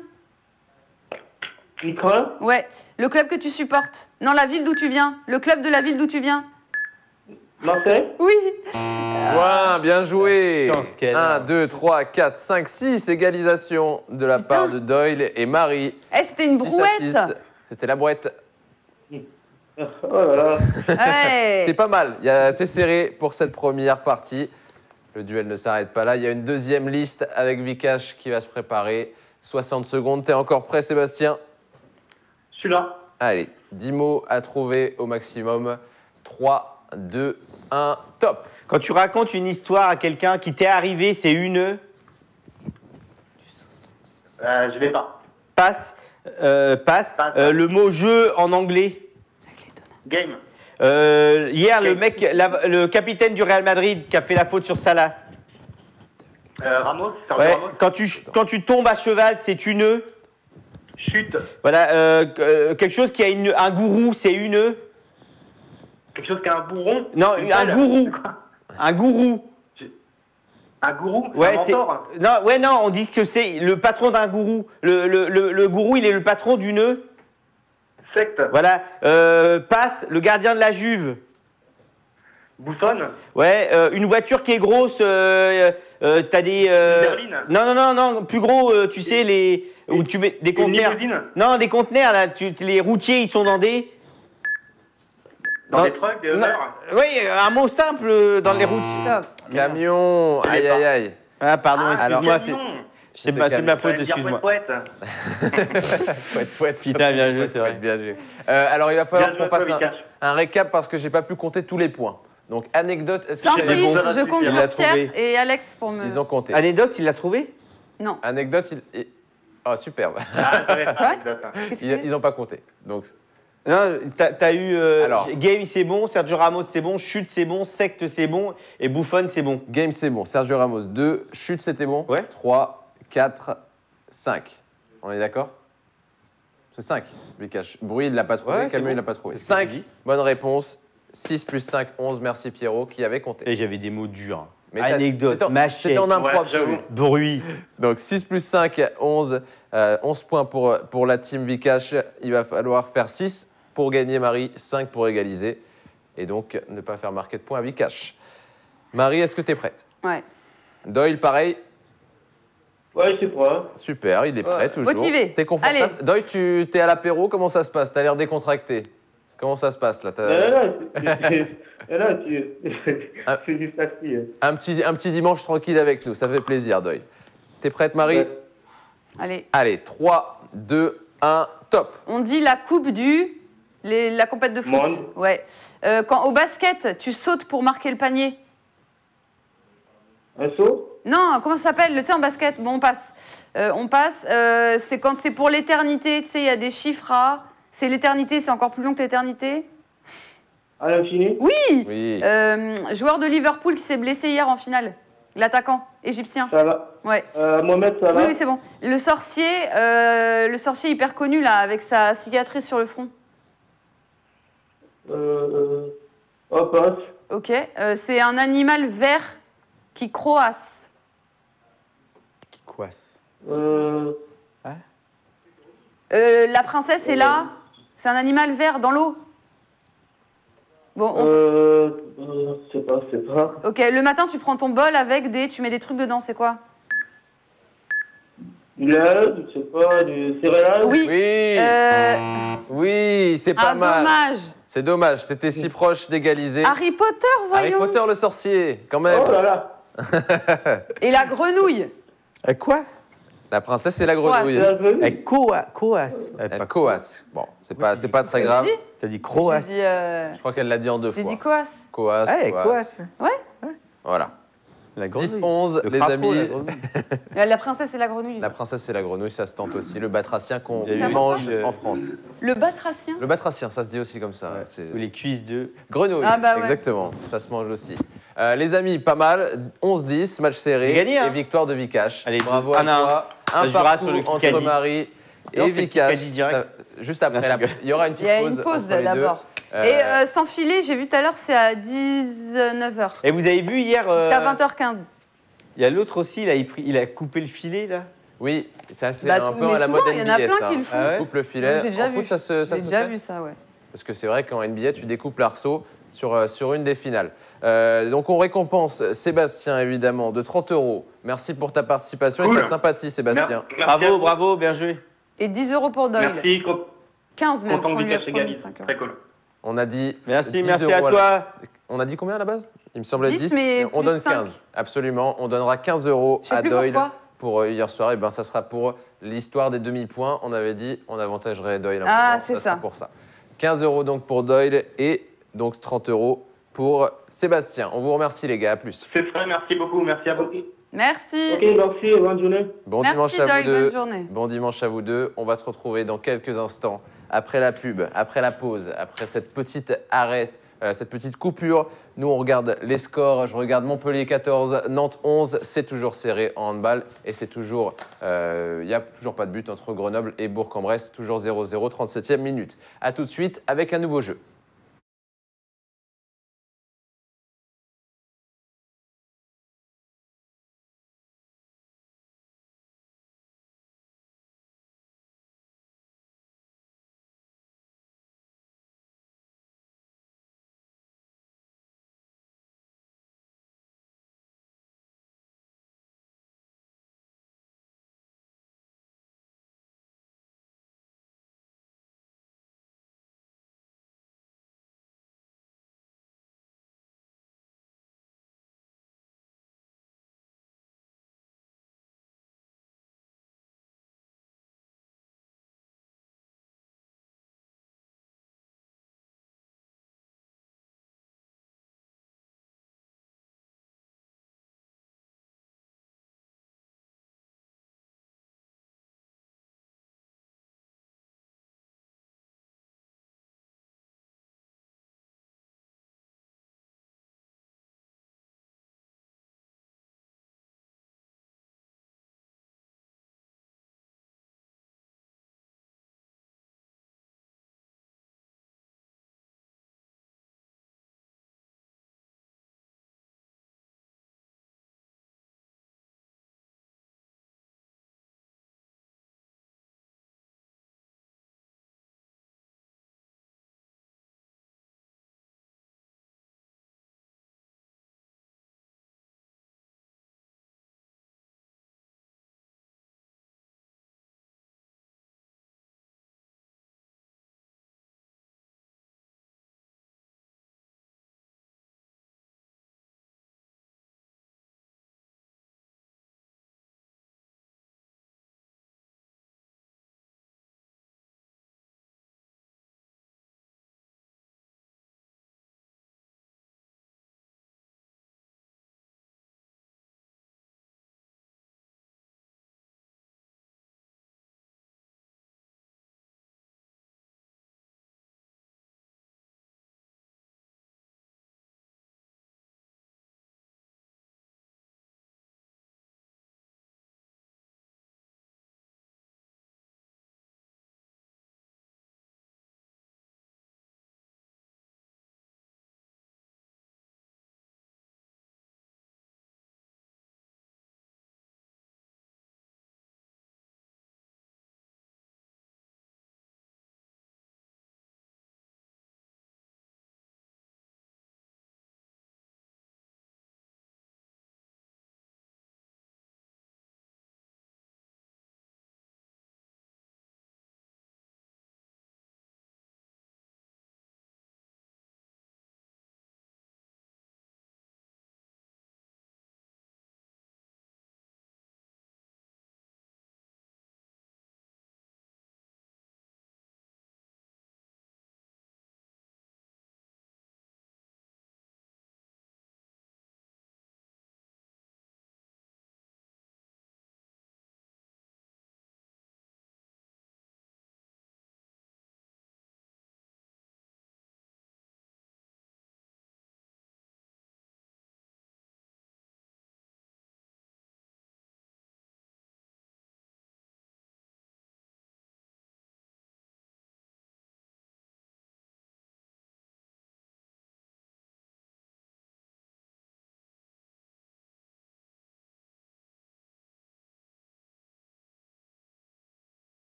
Écran. Ouais. Le club que tu supportes. Non, la ville d'où tu viens. Le club de la ville d'où tu viens. Marseille. Oui. Ouais, bien joué. 1, 2, 3, 4, 5, 6. Égalisation de la part de Doyle et Marie. C'était une brouette. C'était la brouette. Oh là là. Ouais. C'est pas mal. C'est serré pour cette première partie. Le duel ne s'arrête pas là. Il y a une deuxième liste avec Vikash qui va se préparer. 60 secondes. T'es encore prêt, Sébastien? Je suis là. Allez, 10 mots à trouver au maximum. 3, 2, 1, top. Quand tu racontes une histoire à quelqu'un qui t'est arrivé, c'est une... Je vais pas. Passe. Passe. Le mot jeu en anglais. Game. Hier, le capitaine du Real Madrid qui a fait la faute sur Salah. Ramos. Ouais, Ramos. quand tu tombes à cheval, c'est une... Chute. Voilà, quelque chose qui a un gourou, c'est une... Quelque chose qui a un bourron. Non, un gourou. Un gourou. Un gourou. Ouais, un mentor. Non, on dit que c'est le patron d'un gourou. Le gourou, il est le patron d'une... Secte. Voilà, passe, le gardien de la Juve. Boussonne. Ouais, une voiture qui est grosse, t'as des... Berline. Non, plus gros, tu sais, où tu mets des conteneurs. limousine. Non, des conteneurs, là, les routiers, ils sont dans des... Dans des trucks, des Hummers. Oui, un mot simple dans les routiers. Top. Camion. Aïe, aïe, aïe. Ah, pardon, excuse-moi, camion. c'est ma faute, excuse-moi. Fouette. Putain, bien joué, c'est vrai. Bien joué. Alors, il va falloir Bien qu'on joué, fasse Vikash. un récap parce que j'ai pas pu compter tous les points. Donc, anecdote. Est-ce Sans que triche, bon je compte Il l'a sur Pierre trouvé. et Alex pour me... Ils ont compté. Anecdote, il l'a trouvé? Non. Anecdote, Oh, superbe. Ils n'ont pas compté. Donc, Non, t'as eu Alors. Game, c'est bon, Sergio Ramos, c'est bon, Chute, c'est bon, Secte, c'est bon, et Buffon, c'est bon. Game, c'est bon. Sergio Ramos, 2. Chute, c'était bon. Ouais. 3, 4, 5. On est d'accord? C'est 5. Vikash. Bruit, il ne l'a pas trouvé. Ouais, c'est Camion, bon. il ne l'a pas trouvé. C'est ce que 5. j'ai dit. Bonne réponse. 6 plus 5, 11. Merci Pierrot qui avait compté. Et j'avais des mots durs. Mais Anecdote, c'était machette, en impro Ouais, absolu. j'avoue. bruit. Donc 6 plus 5, 11. 11 points pour la team Vikash. Il va falloir faire 6 pour gagner Marie, 5 pour égaliser. Et donc ne pas faire marquer de points à Vikash. Marie, est-ce que tu es prête? Ouais. Doyle, pareil. Ouais, je sais pas. Super, il est prêt toujours. Motivé. T'es confortable? Allez. Doyle, tu es à l'apéro, comment ça se passe? T'as l'air décontracté. Comment ça se passe là? Là, c'est du facile. Un petit dimanche tranquille avec nous, ça fait plaisir, Doyle. T'es prête, Marie? Ouais. Allez. Allez, 3, 2, 1, top. On dit la coupe la compète de foot. Monde. Ouais. Quand au basket, tu sautes pour marquer le panier. Un saut? Non, comment ça s'appelle? Tu sais, en basket. Bon, on passe. C'est quand c'est pour l'éternité. Tu sais, il y a des chiffres à... C'est l'éternité, c'est encore plus long que l'éternité. À l'infini? Oui. Oui. Joueur de Liverpool qui s'est blessé hier en finale. L'attaquant égyptien. Ça va. Ouais. Mohamed, ça va? Oui, c'est bon. Le sorcier hyper connu, là, avec sa cicatrice sur le front. Passe. Ok. C'est un animal vert qui croasse. Qui coasse. La princesse est là. C'est un animal vert dans l'eau. Bon, C'est pas. ok. Le matin, tu prends ton bol avec tu mets des trucs dedans. C'est quoi? Du lait, je sais pas, du céréales? Oui. Oui. Oui, c'est pas mal. Dommage. C'est dommage, t'étais si proche d'égaliser. Harry Potter, Harry voyons. Potter le sorcier, quand même. Oh là là. Et la grenouille. Quoi? La princesse et la grenouille. C'est la venue? Elle coasse. Elle coasse. Bon, c'est pas très grave. T'as dit croasse. J'ai dit, Je crois qu'elle l'a dit en 2 j'ai fois. dit coasse. Coasse. Ah, elle coasse. coasse. Voilà. La 10-11, Le les crapaud, amis. la grenouille. La princesse et la grenouille. La princesse et la grenouille, ça se tente aussi. Le batracien qu'on Il y a eu mange aussi, en France. Le batracien. Le batracien, ça se dit aussi comme ça. Ouais. C'est- Ou les cuisses de... Grenouille, Ah bah ouais. exactement. Ça se mange aussi. Les amis, pas mal. 11-10, match serré. J'ai gagné, hein. Et victoire de Vikash. Allez, bravo à 1 à 1. toi. Ça Un se jouera partout sur le entre Kikadi. Marie Non, et c'est le Vikash. Kikadi direct. Juste après, Non, je rigole. il y aura une Il petite y a pause. une pause entre les deux. d'abord. Et sans filet, j'ai vu tout à l'heure, c'est à 19h. Et vous avez vu hier... Jusqu'à 20h15. Il y a l'autre aussi, là, il a coupé le filet, là. Oui, c'est assez Bah, un peu mais à la souvent, mode il y en a NBA, plein ça. qui le font. Ah ouais. Coupe le filet. J'ai déjà En foot, vu. ça se J'ai fait déjà vu ça, ouais. Parce que c'est vrai qu'en NBA, tu découpes l'arceau sur une des finales. Donc on récompense Sébastien, évidemment, de 30 €. Merci pour ta participation Cool. et ta sympathie, Sébastien. Merci. Bravo, bien joué. Et 10 € pour Doyle. Merci. 15 même, Content parce qu'on que lui a Vikash promis égalise. 5 €. Très cool. On a dit. Merci 10 à euros toi. On a dit combien à la base? Il me semblait 10. mais on plus donne 5. 15. Absolument. On donnera 15 euros Je sais à plus Doyle pourquoi. pour hier soir. Et ben, ça sera pour l'histoire des demi-points. On avait dit on avantagerait Doyle un peu. Ah, moins. c'est sera ça. pour ça. 15 euros donc pour Doyle et donc 30 euros pour Sébastien. On vous remercie les gars. À plus. C'est vrai, merci beaucoup. Merci à vous. Merci. Ok, merci, bonne journée. Bon Merci, dimanche à Doyle, vous deux. bonne journée. Bon dimanche à vous deux. On va se retrouver dans quelques instants après la pub, après la pause, après cette petite arrêt, cette petite coupure. Nous, on regarde les scores. Je regarde Montpellier 14, Nantes 11. C'est toujours serré en handball et c'est toujours, il n'y a toujours pas de but entre Grenoble et Bourg-en-Bresse. Toujours 0-0, 37e minute. À tout de suite avec un nouveau jeu.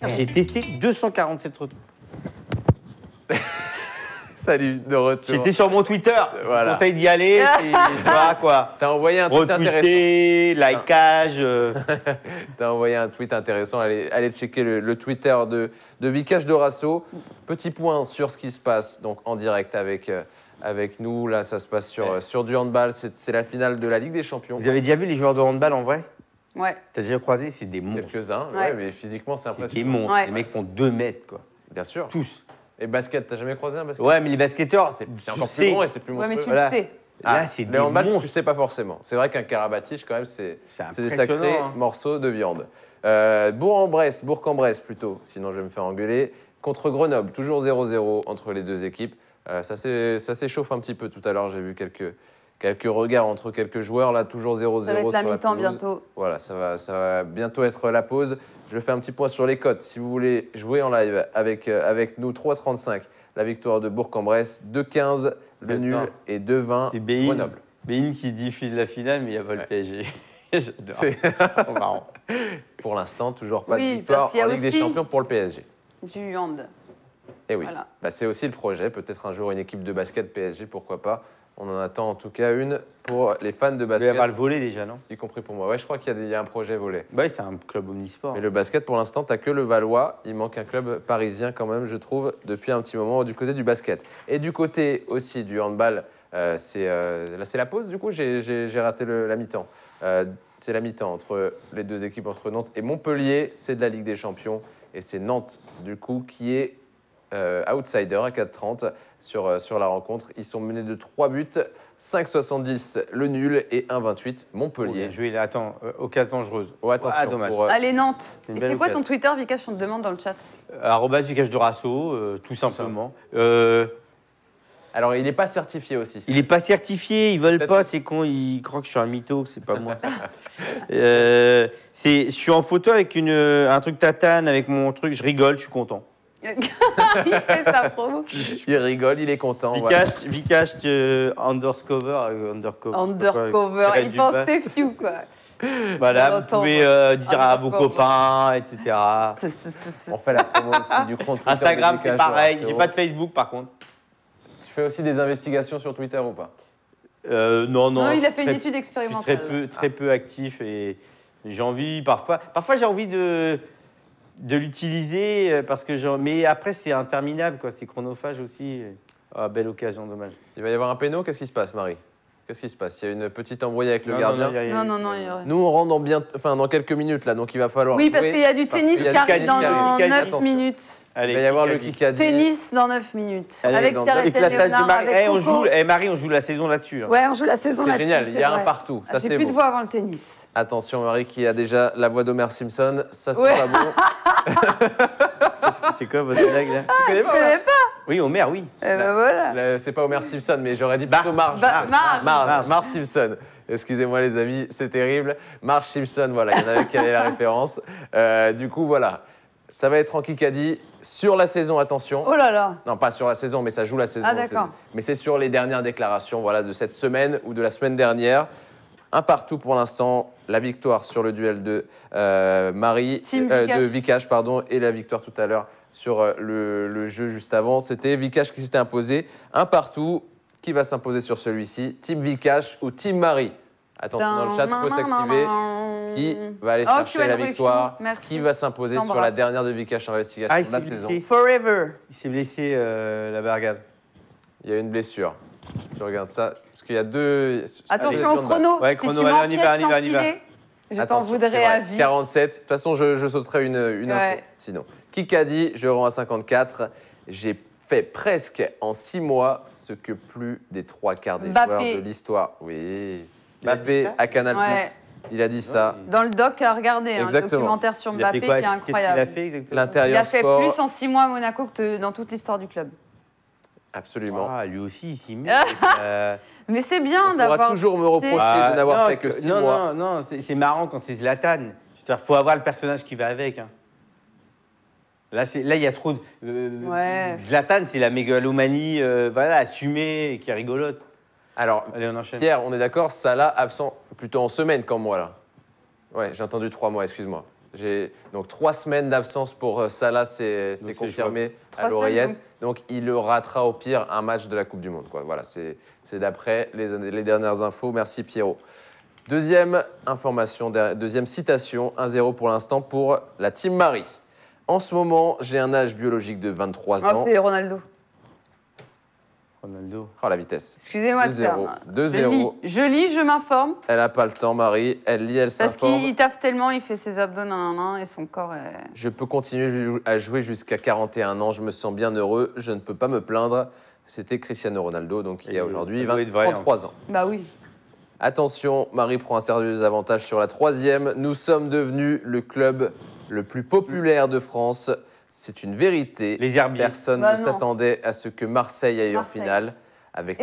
J'ai testé 247 retours. Salut, de retour. J'étais sur mon Twitter. Voilà. Je te conseille d'y aller. Voilà quoi. T'as envoyé un tweet intéressant. Retweeter, likeage. T'as envoyé un tweet intéressant. Allez checker le Twitter de Vikash Dorasso. Petit point sur ce qui se passe donc en direct avec nous. Là, ça se passe sur du handball. C'est la finale de la Ligue des Champions. Vous avez déjà vu les joueurs de handball en vrai? Ouais. T'as déjà croisé? C'est des monstres. Quelques-uns, Ouais. mais physiquement, c'est C'est des impressionnant. monstres. Ouais. Les mecs font 2 mètres quoi. Bien sûr. Tous. Et basket, t'as jamais croisé un basket? Ouais, mais les basketteurs, C'est encore plus grand et c'est plus Ouais, monstrueux. mais tu Voilà. le sais. Là, c'est des Le handball, tu monstres. sais pas forcément. C'est vrai qu'un Karabatic, quand même, c'est des impressionnant, sacrés hein. morceaux de viande. Bourg-en-Bresse plutôt, sinon je vais me faire engueuler. Contre Grenoble, toujours 0-0 entre les deux équipes. Ça s'échauffe un petit peu tout à l'heure. J'ai vu quelques regards entre quelques joueurs. Là, toujours 0-0 Ça va être la sur la mi-temps pelouse. bientôt. Voilà, ça va bientôt être la pause. Je fais un petit point sur les cotes. Si vous voulez jouer en live avec nous, 3,35 la victoire de Bourg-en-Bresse, 2,15 le nul et 2,20 C'est Bein. Grenoble. Bein qui diffuse la finale, mais il n'y a pas le PSG. J'adore. C'est C'est trop marrant. pour l'instant toujours pas Oui, de victoire parce qu'il y a en Ligue des aussi- Champions pour le PSG. Du hand. Et oui, Voilà. bah, c'est aussi le projet. Peut-être un jour une équipe de basket PSG, pourquoi pas. On en attend en tout cas une pour les fans de Il va y basket, avoir le volet déjà, non? y compris pour moi. Ouais, je crois qu'il y a un projet volet. Bah oui, c'est un club omnisport. Mais le basket, pour l'instant, t'as que le Valois. Il manque un club parisien quand même, je trouve, depuis un petit moment du côté du basket. Et du côté aussi du handball, là c'est la pause du coup, j'ai raté la mi-temps. C'est la mi-temps entre les deux équipes, entre Nantes et Montpellier. C'est de la Ligue des Champions et c'est Nantes du coup qui est outsider à 4,30 sur la rencontre. Ils sont menés de 3 buts, 5,70 le nul et 1,28 Oh, Montpellier. bien joué, là. Attends, occasion dangereuse. Oh, attention, Ah, dommage. pour, Allez, Nantes. une Et belle c'est quoi ton occasion. Twitter, Vikash? On te demande dans le chat. Arrobas Vikash Dorasso, tout simplement. Alors, il n'est pas certifié aussi. Il n'est pas certifié, ils veulent Peut-être- pas, c'est con, ils croient que je suis un mytho, c'est pas moi. Je suis en photo avec un truc tatane, avec mon truc, je rigole, je suis content. Il fait sa promo. Il rigole, il est content. voilà. Vikash undercover, Undercover. tiré Il du pense bas. c'est few, quoi. Voilà, On vous entend, pouvez dire à vos Undercover. copains, etc. On fait la promo aussi du compte Twitter Instagram, de c'est Vikash pareil. Dorasso. J'ai pas de Facebook, par contre. Tu fais aussi des investigations sur Twitter ou pas? Non. Non, il je a suis fait une très- étude Je expérimentale. suis très peu actif et j'ai envie, parfois j'ai envie de l'utiliser parce que mais après c'est interminable, quoi. C'est chronophage aussi. Ah, belle occasion, dommage. Il va y avoir un péno, qu'est-ce qui se passe, Marie? Qu'est-ce qui se passe? Il y a une petite embrouille avec le gardien. Non, il y aurait. Nous, on rentre dans quelques minutes, là, donc il va falloir Oui, parce jouer, qu'il y a du parce tennis qu'il y a qui du arrive dans Kikadi. 9 Attention. minutes. Allez, Il va y avoir le Kikadi. Kikadi. Tennis dans 9 minutes. Allez, Avec dans- Pierre-Etienne Éclatage de Léonard, Marie. avec On Coco. joue, Marie, on joue la saison là-dessus. Hein. Ouais, on joue la saison C'est là-dessus. génial, il y a c'est un vrai. partout. Ça, J'ai c'est plus beau. de voix avant le tennis. Attention, Marie, qui a déjà la voix d'Homer Simpson. Ça, c'est Ouais. pas bon. C'est quoi votre blague là? Tu connais Je connais pas. Oui, Homer, oui. Eh ben voilà. C'est pas Homer Simpson, mais j'aurais dit plutôt Marge. Marge Simpson. Excusez-moi les amis, c'est terrible. Marge Simpson, voilà, il y en avait qui avaient la référence. Du coup, voilà, ça va être en Kikadi sur la saison, attention. Oh là là. Non, pas sur la saison, mais ça joue la saison. Ah, d'accord. Mais c'est sur les dernières déclarations, voilà, de cette semaine ou de la semaine dernière. Un partout pour l'instant, la victoire sur le duel de Vikash. de Vikash, pardon, et la victoire tout à l'heure sur le jeu juste avant. C'était Vikash qui s'était imposé. Un partout. Qui va s'imposer sur celui-ci? Team Vikash ou Team Marie? Attention dans le chat, il faut s'activer. Qui va aller chercher la victoire? Merci. Qui va s'imposer sur J'embrasse. la dernière de Vikash Investigation Ah, de la saison? Forever. Il s'est blessé, la Bargade. Il y a une blessure. Je regarde ça. Parce qu'il y a deux. Attention Allez, au chrono. Ouais, Si chrono, tu allez, on y m'empiètes va, on y sans va, on y va. filer, je t'en Attention, voudrais c'est vrai, à vie. 47. De toute façon, je sauterai une info. Ouais. Sinon, Kikadi, je rends à 54. J'ai fait presque en 6 mois ce que plus des 3/4 des Mbappé. joueurs de l'histoire. Oui. Il a dit Mbappé ça à Canal+. Ouais. Il a dit ça. Dans le doc à regarder, le Exactement. documentaire sur Il a fait Mbappé quoi? qui est Qu'est-ce qu'il a incroyable. fait exactement? Il a L'intérieur fait sport. plus en 6 mois à Monaco que dans toute l'histoire du club. Absolument. Ah, lui aussi, il s'y met. Mais c'est On bien pourra d'avoir. toujours me reprocher Ah, de n'avoir non, fait que 6 non, mois. Non, c'est marrant quand c'est Zlatan. Il faut avoir le personnage qui va avec. Hein. Là, il y a trop de... Ouais. Zlatan, c'est la mégalomanie voilà, assumée et qui est rigolote. Alors, Allez, on enchaîne. Pierre, on est d'accord, Salah absent plutôt en semaine comme moi, là. Ouais, j'ai entendu 3 mois, excuse-moi. Donc 3 semaines d'absence pour Salah, c'est confirmé à l'oreillette. Donc il ratera au pire un match de la Coupe du Monde, quoi. Voilà, c'est d'après les dernières infos. Merci Pierrot. Deuxième information, deuxième citation, 1-0 pour l'instant pour la Team Marie. En ce moment, j'ai un âge biologique de 23 ans. C'est Ronaldo. Ronaldo. Oh, la vitesse. Excusez-moi 2-0. 2-0. Je lis, je m'informe. Elle n'a pas le temps, Marie. Elle lit, elle s'informe. Parce qu'il taffe tellement, il fait ses abdos et son corps est... Je peux continuer à jouer jusqu'à 41 ans. Je me sens bien heureux. Je ne peux pas me plaindre. C'était Cristiano Ronaldo, donc qui a aujourd'hui 33 ans. Bah oui. Attention, Marie prend un sérieux avantage sur la 3e. Nous sommes devenus le club le plus populaire de France. C'est une vérité. Les Herbiers. Personne ne s'attendait à ce que Marseille aille en finale. Avec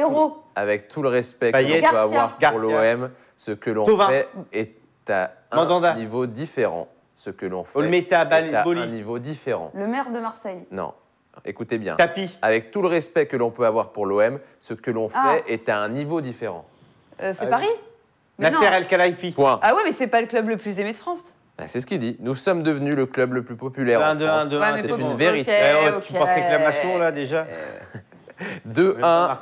tout le respect que l'on peut avoir pour l'OM, ce que l'on fait est à un niveau différent. Ce que l'on fait est à un niveau différent. Le maire de Marseille. Non. Écoutez bien. Tapi. Avec tout le respect que l'on peut avoir pour l'OM, ce que l'on fait est à un niveau différent. C'est Paris? Nasser El Khelaifi. Point. Ah ouais, mais c'est pas le club le plus aimé de France. C'est ce qu'il dit. Nous sommes devenus le club le plus populaire en France. C'est une vérité. Tu portes réclamation là déjà 2-1.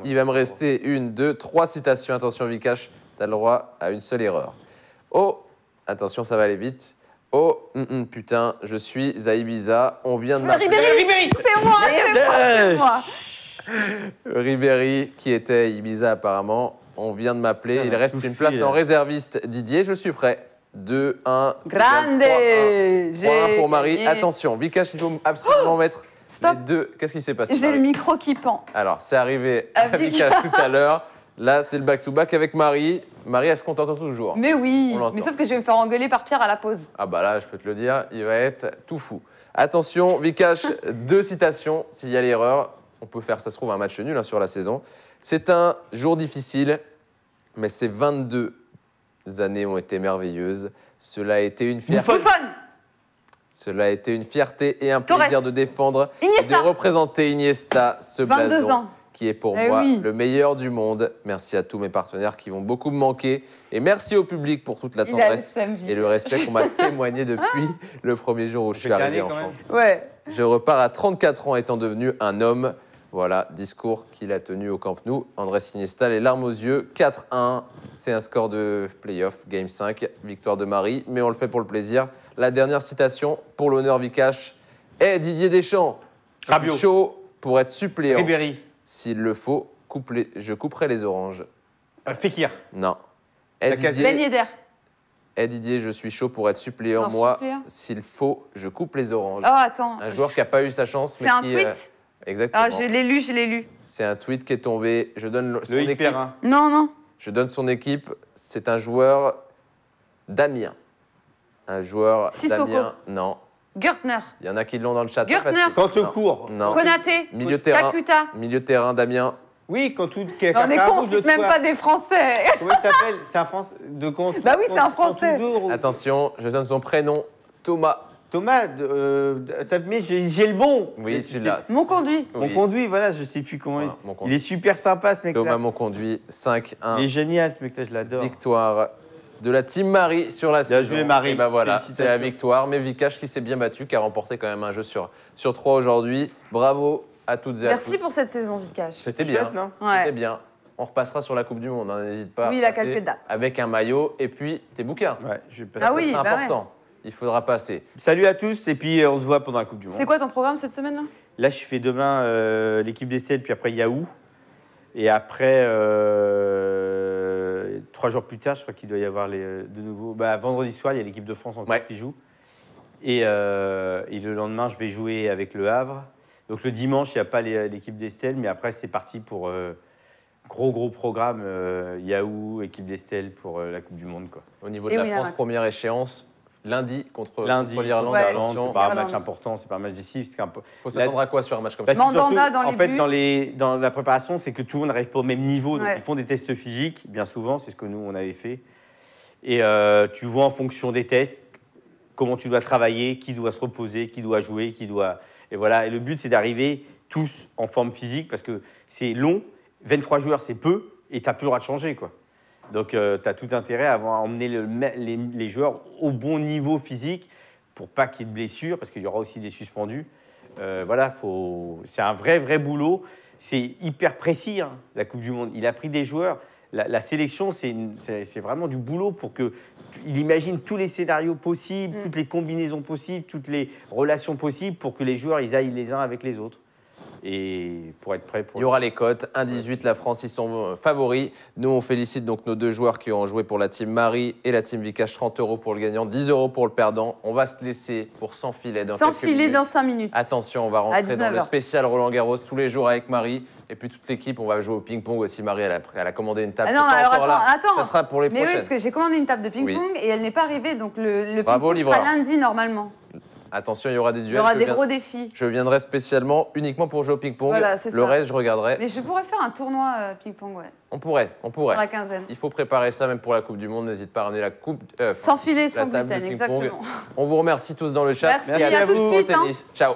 Il va me rester 1, 2, 3 citations. Attention Vikash, tu as le droit à une seule erreur. Oh, attention, ça va aller vite. Oh, putain, je suis à Ibiza. On vient de m'appeler. Ribéry. C'est moi. Ribéry, qui était à Ibiza apparemment. On vient de m'appeler. Il reste une place en réserviste. Didier, je suis prêt. 2, 1. Grande. 3-1 pour Marie. Attention, Vikash, il faut absolument mettre les deux. Qu'est-ce qui s'est passé? J'ai le micro qui pend. Alors, c'est arrivé à Vikash tout à l'heure. Là, c'est le back-to-back avec Marie. Marie, elle se contente toujours. Mais oui, mais sauf que je vais me faire engueuler par Pierre à la pause. Ah bah là, je peux te le dire, il va être tout fou. Attention, Vikash, 2 citations. S'il y a l'erreur, on peut faire, ça se trouve, un match nul sur la saison. C'est un jour difficile, mais ces 22 années ont été merveilleuses. Cela a été une fierté. Cela a été une fierté et un plaisir de défendre et de représenter Iniesta, ce blason qui est pour moi le meilleur du monde. Merci à tous mes partenaires qui vont beaucoup me manquer. Et merci au public pour toute la tendresse et le respect qu'on m'a témoigné depuis le premier jour où je suis arrivé enfant. Je repars à 34 ans étant devenu un homme. Voilà, discours qu'il a tenu au Camp Nou. Andrés Iniesta, les larmes aux yeux, 4-1. C'est un score de play-off, Game 5, victoire de Marie, mais on le fait pour le plaisir. La dernière citation, pour l'honneur Vikash. Didier Deschamps, je suis chaud pour être suppléant. Ribéry. S'il le faut, je couperai les oranges. Fekir. Non. Ben Yedder. Didier, je suis chaud pour être suppléant. Moi, s'il faut, je coupe les oranges. Oh, attends. Un joueur qui n'a pas eu sa chance. C'est un tweet Exactement. Ah, je l'ai lu. C'est un tweet qui est tombé. Je donne son équipe. Perrin. Non. Je donne son équipe. C'est un joueur d'Amiens. Un joueur d'Amiens. Non. Gertner. Il y en a qui l'ont dans le chat. Gertner. Cantecourt. Non. Konaté. Milieu terrain. Kakuta. Milieu terrain d'Amiens. Oui, quand tout. Non, mais on cite même pas des Français. Comment il s'appelle? C'est un Français de compte. Bah oui, c'est un Français. Attention, je donne son prénom. Thomas. Thomas, mais j'ai le bon. Oui, tu l'as. Mon conduit. Mon conduit, voilà, je sais plus comment voilà, il est super sympa ce mec-là. Thomas, mon conduit, 5-1. Il est génial ce mec-là, je l'adore. Victoire de la Team Marie sur la saison. Bien joué Marie. Et bah voilà, c'est la victoire. Mais Vikash qui s'est bien battu, qui a remporté quand même un jeu sur 3 aujourd'hui. Bravo à toutes et à tous. Merci pour cette saison, Vikash. C'était bien. Chouette, non? C'était bien. On repassera sur la Coupe du Monde, n'hésite pas. Oui, il a quelques dates. Avec un maillot et puis tes bouquins. Ouais, je vais passer. Ah oui, c'est important. Il faudra passer. Salut à tous et puis on se voit pendant la Coupe du Monde. C'est quoi ton programme cette semaine-là? Là, je fais demain l'équipe d'Estelle, puis après Yahoo. Et après, 3 jours plus tard, je crois qu'il doit y avoir de nouveau. Vendredi soir, il y a l'équipe de France encore qui joue. Et le lendemain, je vais jouer avec Le Havre. Donc le dimanche, il n'y a pas l'équipe d'Estelle, mais après, c'est parti pour gros programme. Yahoo, équipe d'Estelle pour la Coupe du Monde, quoi. Au niveau de la France, première échéance. Lundi contre l'Irlande. C'est pas un match important, c'est pas un match décisif. Il faut s'attendre à quoi sur un match comme ça? Mandanda dans les buts. Dans la préparation, c'est que tout le monde n'arrive pas au même niveau. Donc ils font des tests physiques, bien souvent, c'est ce que nous, on avait fait. Et tu vois en fonction des tests comment tu dois travailler, qui doit se reposer, qui doit jouer, Et voilà. Et le but, c'est d'arriver tous en forme physique parce que c'est long. 23 joueurs, c'est peu et tu n'as plus le droit de changer, quoi. Donc, tu as tout intérêt à emmener les joueurs au bon niveau physique pour pas qu'il y ait de blessures, parce qu'il y aura aussi des suspendus. Voilà, c'est un vrai boulot. C'est hyper précis, hein, la Coupe du Monde. Il a pris des joueurs. La sélection, c'est vraiment du boulot pour qu'il imagine tous les scénarios possibles, toutes les combinaisons possibles, toutes les relations possibles pour que les joueurs ils aillent les uns avec les autres. Et pour être prêt pour... Il y aura les cotes. 1,18, la France, ils sont favoris. Nous, on félicite donc nos 2 joueurs qui ont joué pour la team Marie et la team Vikash. 30 € pour le gagnant, 10 € pour le perdant. On va se laisser pour s'enfiler dans quelques minutes. S'enfiler dans 5 minutes. Attention, on va rentrer dans le spécial Roland-Garros tous les jours avec Marie. Et puis toute l'équipe, on va jouer au ping-pong aussi. Marie, elle a commandé une table. Ah non, alors attends. Ça sera pour les prochaines. Mais oui, parce que j'ai commandé une table de ping-pong et elle n'est pas arrivée. Donc le Bravo, ping-pong sera lundi normalement. Attention, il y aura des duels. Il y aura des gros défis. Je viendrai spécialement uniquement pour jouer au ping-pong. Voilà, c'est le reste, je regarderai. Mais je pourrais faire un tournoi ping-pong, ouais. On pourrait. Sur la quinzaine. Il faut préparer ça même pour la Coupe du Monde. N'hésite pas à ramener la coupe. Sans filet, sans gluten, exactement. On vous remercie tous dans le chat. Merci à tout de suite. Ciao.